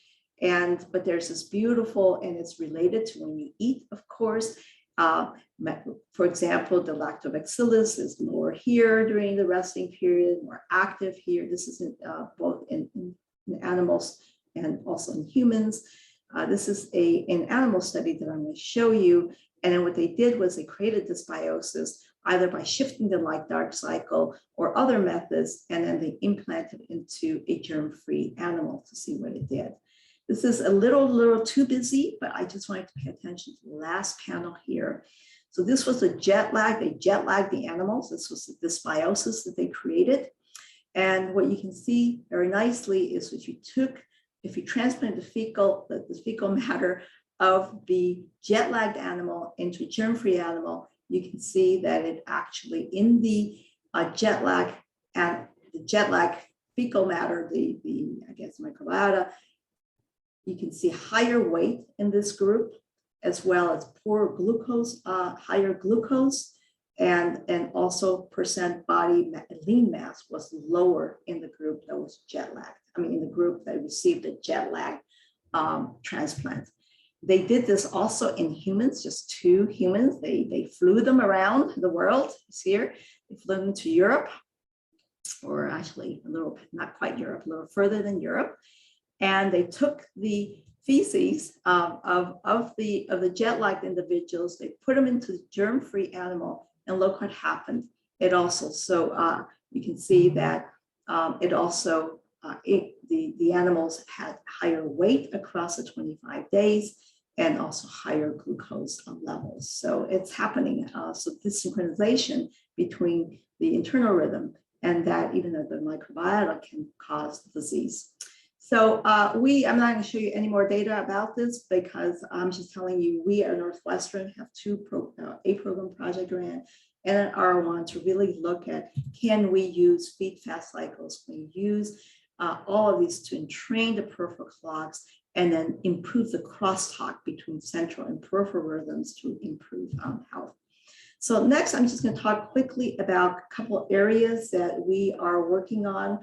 But there's this beautiful, and it's related to when you eat, of course. For example, the lactobacillus is lower here during the resting period, more active here. This is both in animals and also in humans. This is an animal study that I'm going to show you. And then what they did was they created this biosis either by shifting the light-dark cycle or other methods, and then they implanted into a germ-free animal to see what it did. This is a little too busy, but I just wanted to pay attention to the last panel here. So this was a jet lag. They jet lagged the animals. This was the dysbiosis that they created. And what you can see very nicely is if you transplant the fecal matter of the jet lagged animal into a germ-free animal, you can see that it actually in the jet lag fecal matter, I guess microbiota, you can see higher weight in this group, as well as poor glucose, higher glucose, and also percent body lean mass was lower in the group that was jet lagged. In the group that received a jet lag transplant. They did this also in humans, just 2 humans. They flew them around the world. It's here. They flew them to Europe, or actually a little, not quite Europe, a little further than Europe. And they took the feces of the jet-lagged individuals, they put them into the germ-free animal, and look what happened. It also, you can see that it also, the animals had higher weight across the 25 days and also higher glucose levels. So it's happening. So this synchronization between the internal rhythm and that, even though the microbiota can cause disease. So I'm not going to show you any more data about this, because I'm just telling you, we at Northwestern have a program project grant and an R1 to really look at, can we use feed fast cycles? Can we use all of these to entrain the peripheral clocks and then improve the crosstalk between central and peripheral rhythms to improve health. So next, I'm just going to talk quickly about a couple areas that we are working on.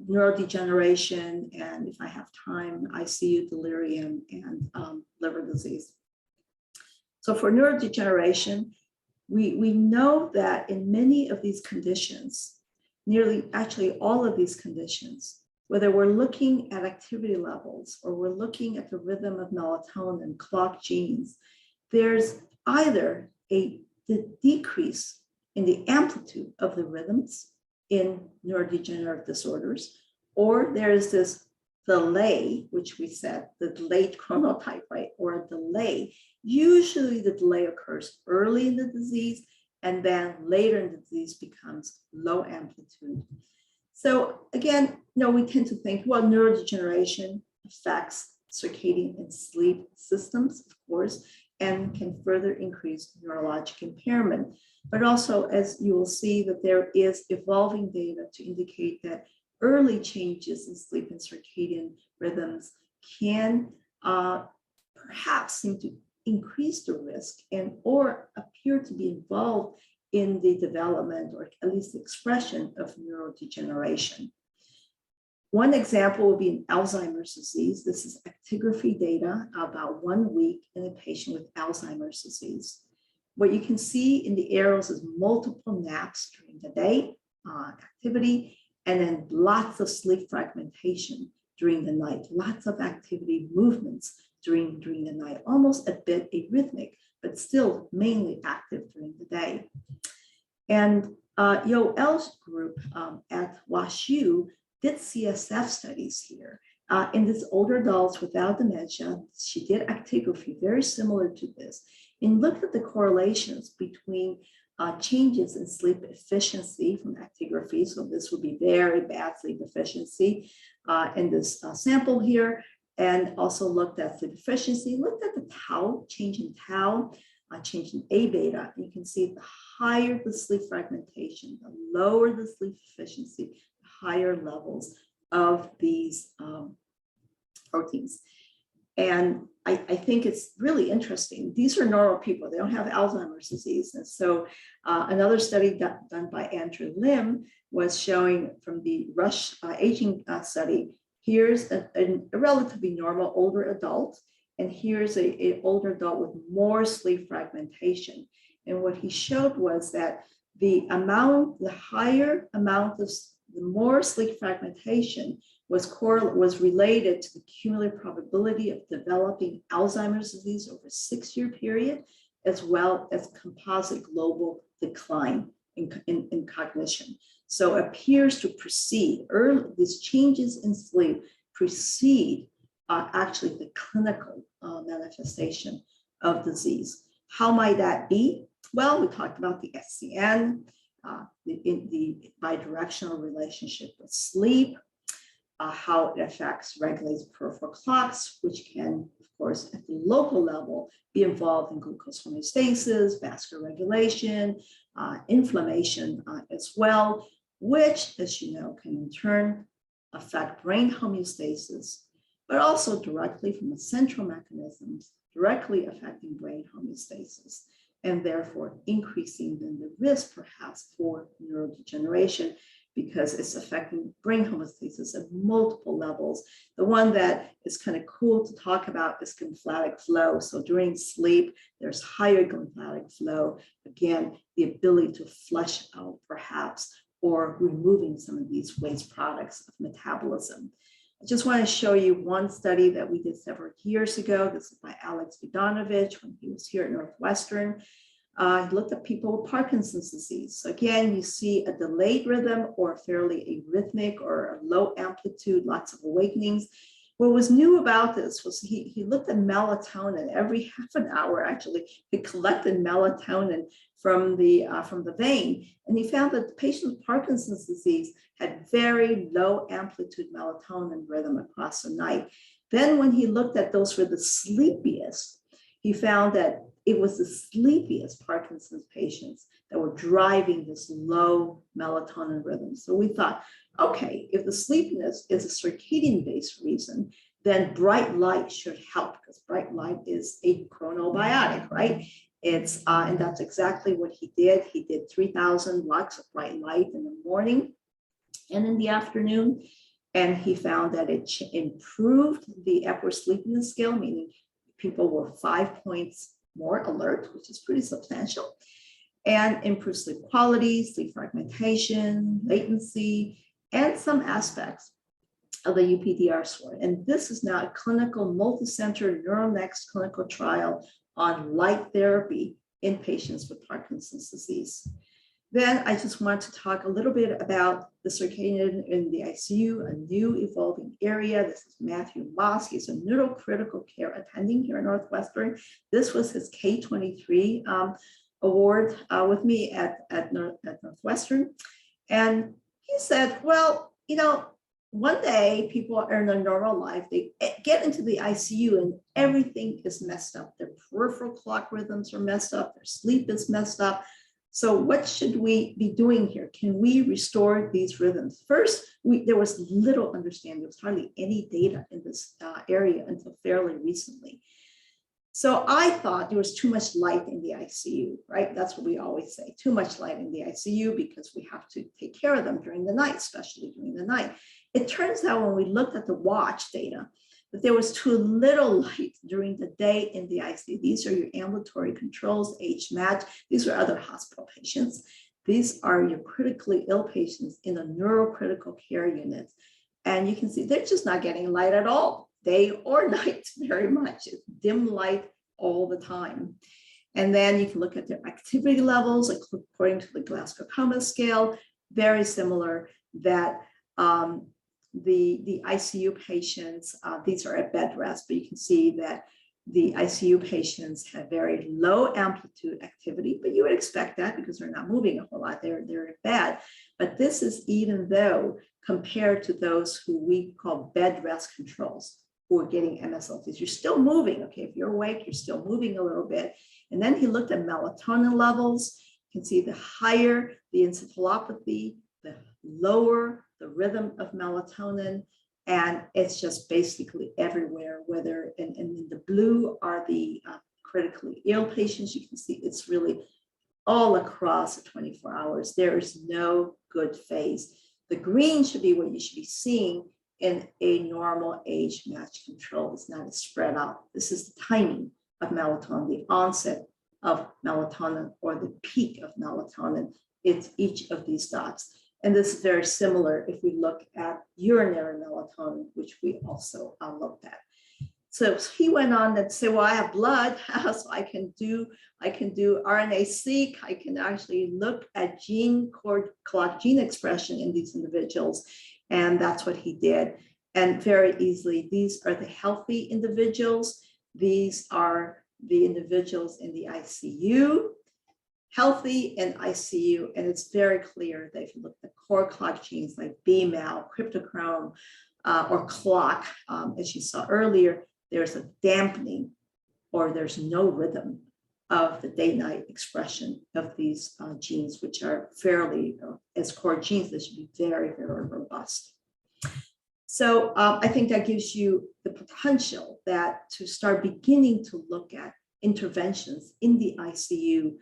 Neurodegeneration, and if I have time, ICU delirium and liver disease. So for neurodegeneration, we know that in many of these conditions, actually all of these conditions, whether we're looking at activity levels or we're looking at the rhythm of melatonin, clock genes, there's either the decrease in the amplitude of the rhythms in neurodegenerative disorders, or there's this delay, which we said, the delayed chronotype, right? Or a delay. Usually the delay occurs early in the disease, and then later in the disease becomes low amplitude. So again, we tend to think, well, neurodegeneration affects circadian and sleep systems, of course, and can further increase neurologic impairment. But also, as you will see, that there is evolving data to indicate that early changes in sleep and circadian rhythms can perhaps seem to increase the risk or appear to be involved in the development, or at least the expression, of neurodegeneration. One example would be in Alzheimer's disease. This is actigraphy data about 1 week in a patient with Alzheimer's disease. What you can see in the arrows is multiple naps during the day, activity, and then lots of sleep fragmentation during the night, lots of activity movements during the night, almost a bit arrhythmic, but still mainly active during the day. And Yoel's group at WashU did CSF studies here. In these older adults without dementia, she did actigraphy, very similar to this, and looked at the correlations between changes in sleep efficiency from actigraphy. So this would be very bad sleep efficiency in this sample here, and also looked at sleep efficiency, looked at the tau, change in tau, change in A beta. You can see the higher the sleep fragmentation, the lower the sleep efficiency, the higher levels of these proteins. And I think it's really interesting. These are normal people. They don't have Alzheimer's disease. And so another study done by Andrew Lim was showing from the Rush aging study, here's a relatively normal older adult, and here's an older adult with more sleep fragmentation. And what he showed was that the higher amount of, the more sleep fragmentation was related to the cumulative probability of developing Alzheimer's disease over a 6-year period, as well as composite global decline in cognition. So it appears to precede, these changes in sleep precede actually the clinical manifestation of disease. How might that be? Well, we talked about the SCN, the bidirectional relationship with sleep, how it regulates peripheral clocks, which can, of course, at the local level, be involved in glucose homeostasis, vascular regulation, inflammation as well, which, as you know, can in turn affect brain homeostasis, but also directly from the central mechanisms, directly affecting brain homeostasis, and therefore increasing the risk perhaps for neurodegeneration, because it's affecting brain homeostasis at multiple levels. The one that is kind of cool to talk about is glymphatic flow. So during sleep, there's higher glymphatic flow. Again, the ability to flush out perhaps, or removing some of these waste products of metabolism. I just want to show you one study that we did several years ago. This is by Alex Vidanovich when he was here at Northwestern. He looked at people with Parkinson's disease. So again, you see a delayed rhythm or fairly arrhythmic or a low amplitude, lots of awakenings. What was new about this was he looked at melatonin every half an hour. Actually, he collected melatonin from the vein, and he found that the patients with Parkinson's disease had very low amplitude melatonin rhythm across the night. Then when he looked at those who were the sleepiest, he found that it was the sleepiest Parkinson's patients that were driving this low melatonin rhythm. So we thought, okay, if the sleepiness is a circadian-based reason, then bright light should help, because bright light is a chronobiotic, right? It's and that's exactly what he did. He did 3,000 lux of bright light in the morning and in the afternoon, and he found that it improved the Epworth Sleepiness Scale, meaning people were 5 points more alert, which is pretty substantial, and improved sleep quality, sleep fragmentation, latency, and some aspects of the UPDR score. And this is now a clinical multicenter neuronext clinical trial on light therapy in patients with Parkinson's disease. Then I just want to talk a little bit about the circadian in the ICU, a new evolving area. This is Matthew Moss. He's a neurocritical care attending here at Northwestern. This was his K23 award with me at Northwestern. And he said, well, you know, one day people are in a normal life, they get into the ICU and everything is messed up. Their peripheral clock rhythms are messed up, their sleep is messed up. So what should we be doing here? Can we restore these rhythms? First, there was little understanding. There was hardly any data in this area until fairly recently. So I thought there was too much light in the ICU, right? That's what we always say, too much light in the ICU because we have to take care of them during the night, especially during the night. It turns out when we looked at the watch data, that there was too little light during the day in the ICU. These are your ambulatory controls, age match. These are other hospital patients. These are your critically ill patients in the neurocritical care units. And you can see they're just not getting light at all, day or night, very much. It's dim light all the time. And then you can look at their activity levels, according to the Glasgow Coma scale, very similar that the ICU patients, these are at bed rest, but you can see that the ICU patients have very low amplitude activity, but you would expect that because they're not moving a whole lot, they're in bed. But this is even though compared to those who we call bed rest controls, who are getting MSLTs, you're still moving, okay? If you're awake, you're still moving a little bit. And then he looked at melatonin levels. You can see the higher the encephalopathy, the lower the rhythm of melatonin. And it's just basically everywhere, whether, and in the blue are the critically ill patients. You can see it's really all across the 24 hours. There is no good phase. The green should be what you should be seeing in a normal age match control. It's not as spread out. This is the timing of melatonin, the onset of melatonin, or the peak of melatonin. It's each of these dots. And this is very similar if we look at urinary melatonin, which we also looked at. So he went on to say, well, I have blood, so I can do RNA-seq. I can actually look at gene clock gene expression in these individuals. And that's what he did. And very easily, these are the healthy individuals. These are the individuals in the ICU, healthy in ICU. And it's very clear that if you look at the core clock genes like BMAL, cryptochrome, or clock, as you saw earlier, there's a dampening or there's no rhythm of the day-night expression of these genes, which are fairly, as core genes, they should be very, very robust. So I think that gives you the potential that to start beginning to look at interventions in the ICU,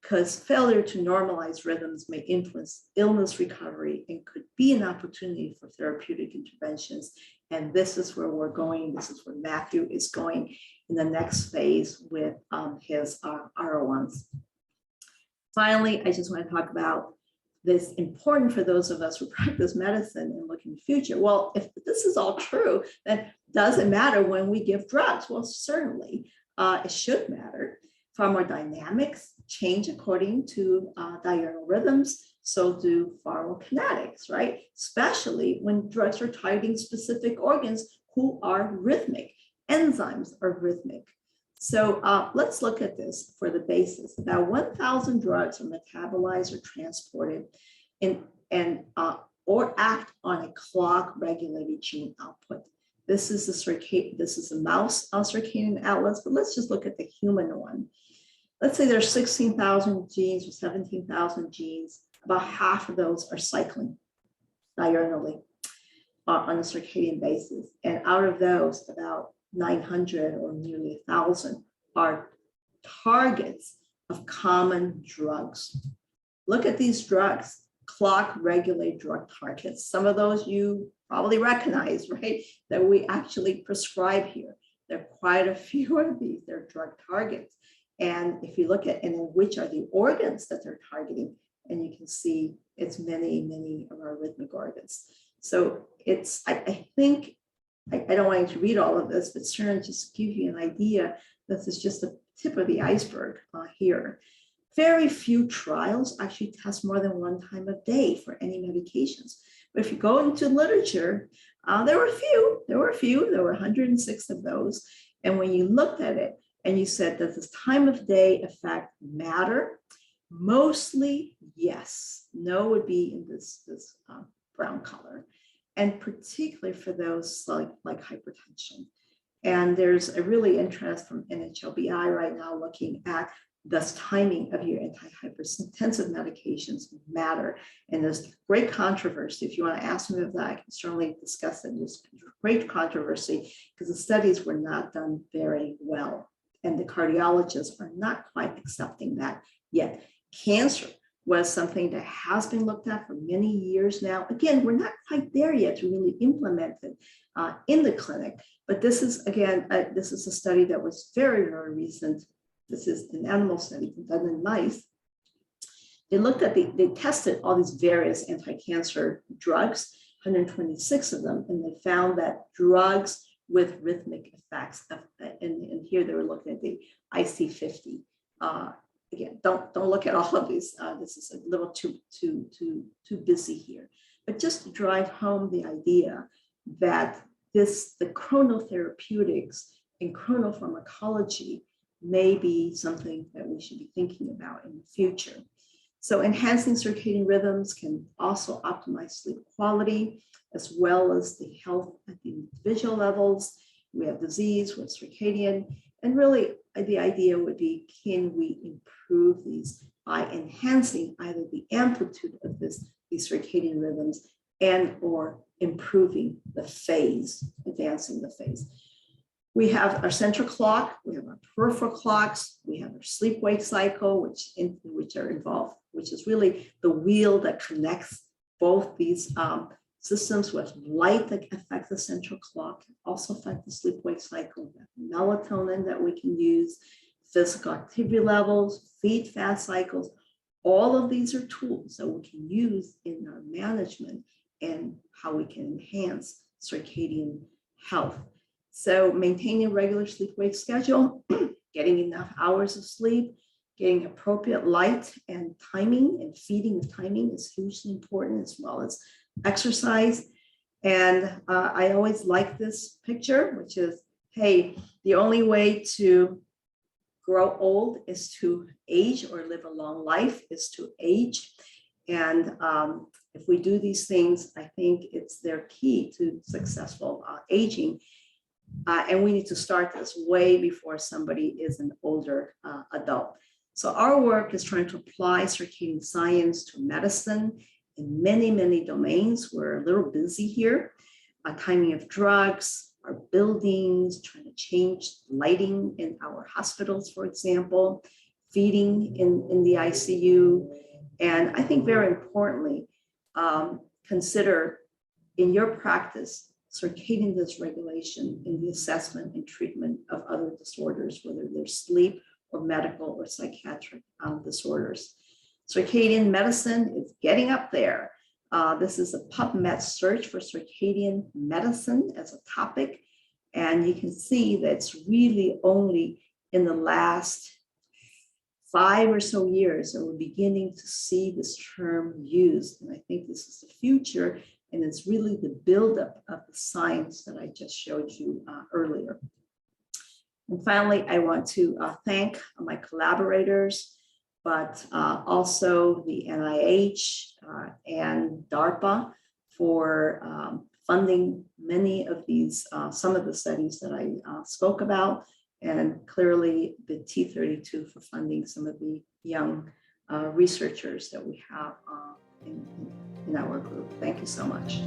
because failure to normalize rhythms may influence illness recovery and could be an opportunity for therapeutic interventions. And this is where we're going. This is where Matthew is going in the next phase with his R01s. Finally, I just want to talk about this important for those of us who practice medicine and look in the future. Well, if this is all true, then does it matter when we give drugs? Well, certainly it should matter. Pharmacodynamics change according to diurnal rhythms, so do pharmacokinetics, right? Especially when drugs are targeting specific organs who are rhythmic. Enzymes are rhythmic. So let's look at this for the basis. About 1,000 drugs are metabolized or transported or act on a clock-regulated gene output. This is the mouse circadian atlas, but let's just look at the human one. Let's say there's 16,000 genes or 17,000 genes. About half of those are cycling diurnally on a circadian basis. And out of those, about 900 or nearly 1,000 are targets of common drugs. Look at these drugs, clock-regulated drug targets. Some of those you probably recognize, right, that we actually prescribe here. There are quite a few of these. They're drug targets. And if you look at, and then which are the organs that they're targeting, and you can see it's many, many of our rhythmic organs. So it's, I think, I don't want you to read all of this, but certainly just give you an idea. This is just the tip of the iceberg here. Very few trials actually test more than one time a day for any medications. But if you go into literature, there were a few, there were 106 of those. And when you looked at it and you said, does this time of day effect matter? Mostly, yes. No would be in this brown color. And particularly for those like hypertension. And there's a really interest from NHLBI right now looking at this timing of your antihypertensive medications matter. And there's great controversy. If you want to ask me about that, I can certainly discuss it. There's great controversy because the studies were not done very well. And the cardiologists are not quite accepting that yet. Cancer was something that has been looked at for many years now. Again, we're not quite there yet to really implement it in the clinic. But this is, again, this is a study that was very, very recent. This is an animal study done in mice. They looked at, they tested all these various anti-cancer drugs, 126 of them, and they found that drugs with rhythmic effects, and here they were looking at the IC50. Again, don't look at all of these. This is a little too busy here. But just to drive home the idea that the chronotherapeutics and chronopharmacology may be something that we should be thinking about in the future. So enhancing circadian rhythms can also optimize sleep quality, as well as the health at the individual levels. We have disease with circadian, and really the idea would be, can we improve these by enhancing either the amplitude of these circadian rhythms and or improving the phase, advancing the phase. We have our central clock, we have our peripheral clocks, we have our sleep-wake cycle, which are involved, which is really the wheel that connects both these systems. With light that affects the central clock, also affect the sleep-wake cycle. We have melatonin that we can use, physical activity levels, feed-fat cycles. All of these are tools that we can use in our management and how we can enhance circadian health. So maintaining a regular sleep-wake schedule, getting enough hours of sleep, getting appropriate light and timing, and feeding with timing is hugely important, as well as exercise. And I always like this picture, which is, hey, the only way to grow old is to age, or live a long life is to age. And if we do these things, I think it's their key to successful aging. And we need to start this way before somebody is an older adult. So our work is trying to apply circadian science to medicine in many, many domains. We're a little busy here. Timing of drugs, our buildings, trying to change lighting in our hospitals, for example, feeding in the ICU. And I think very importantly, consider in your practice circadian dysregulation in the assessment and treatment of other disorders, whether they're sleep or medical or psychiatric disorders. Circadian medicine is getting up there. This is a PubMed search for circadian medicine as a topic. And you can see that it's really only in the last 5 or so years that we're beginning to see this term used. And I think this is the future. And it's really the buildup of the science that I just showed you earlier. And finally, I want to thank my collaborators, but also the NIH and DARPA for funding many of these, some of the studies that I spoke about, and clearly the T32 for funding some of the young researchers that we have in our group. Thank you so much.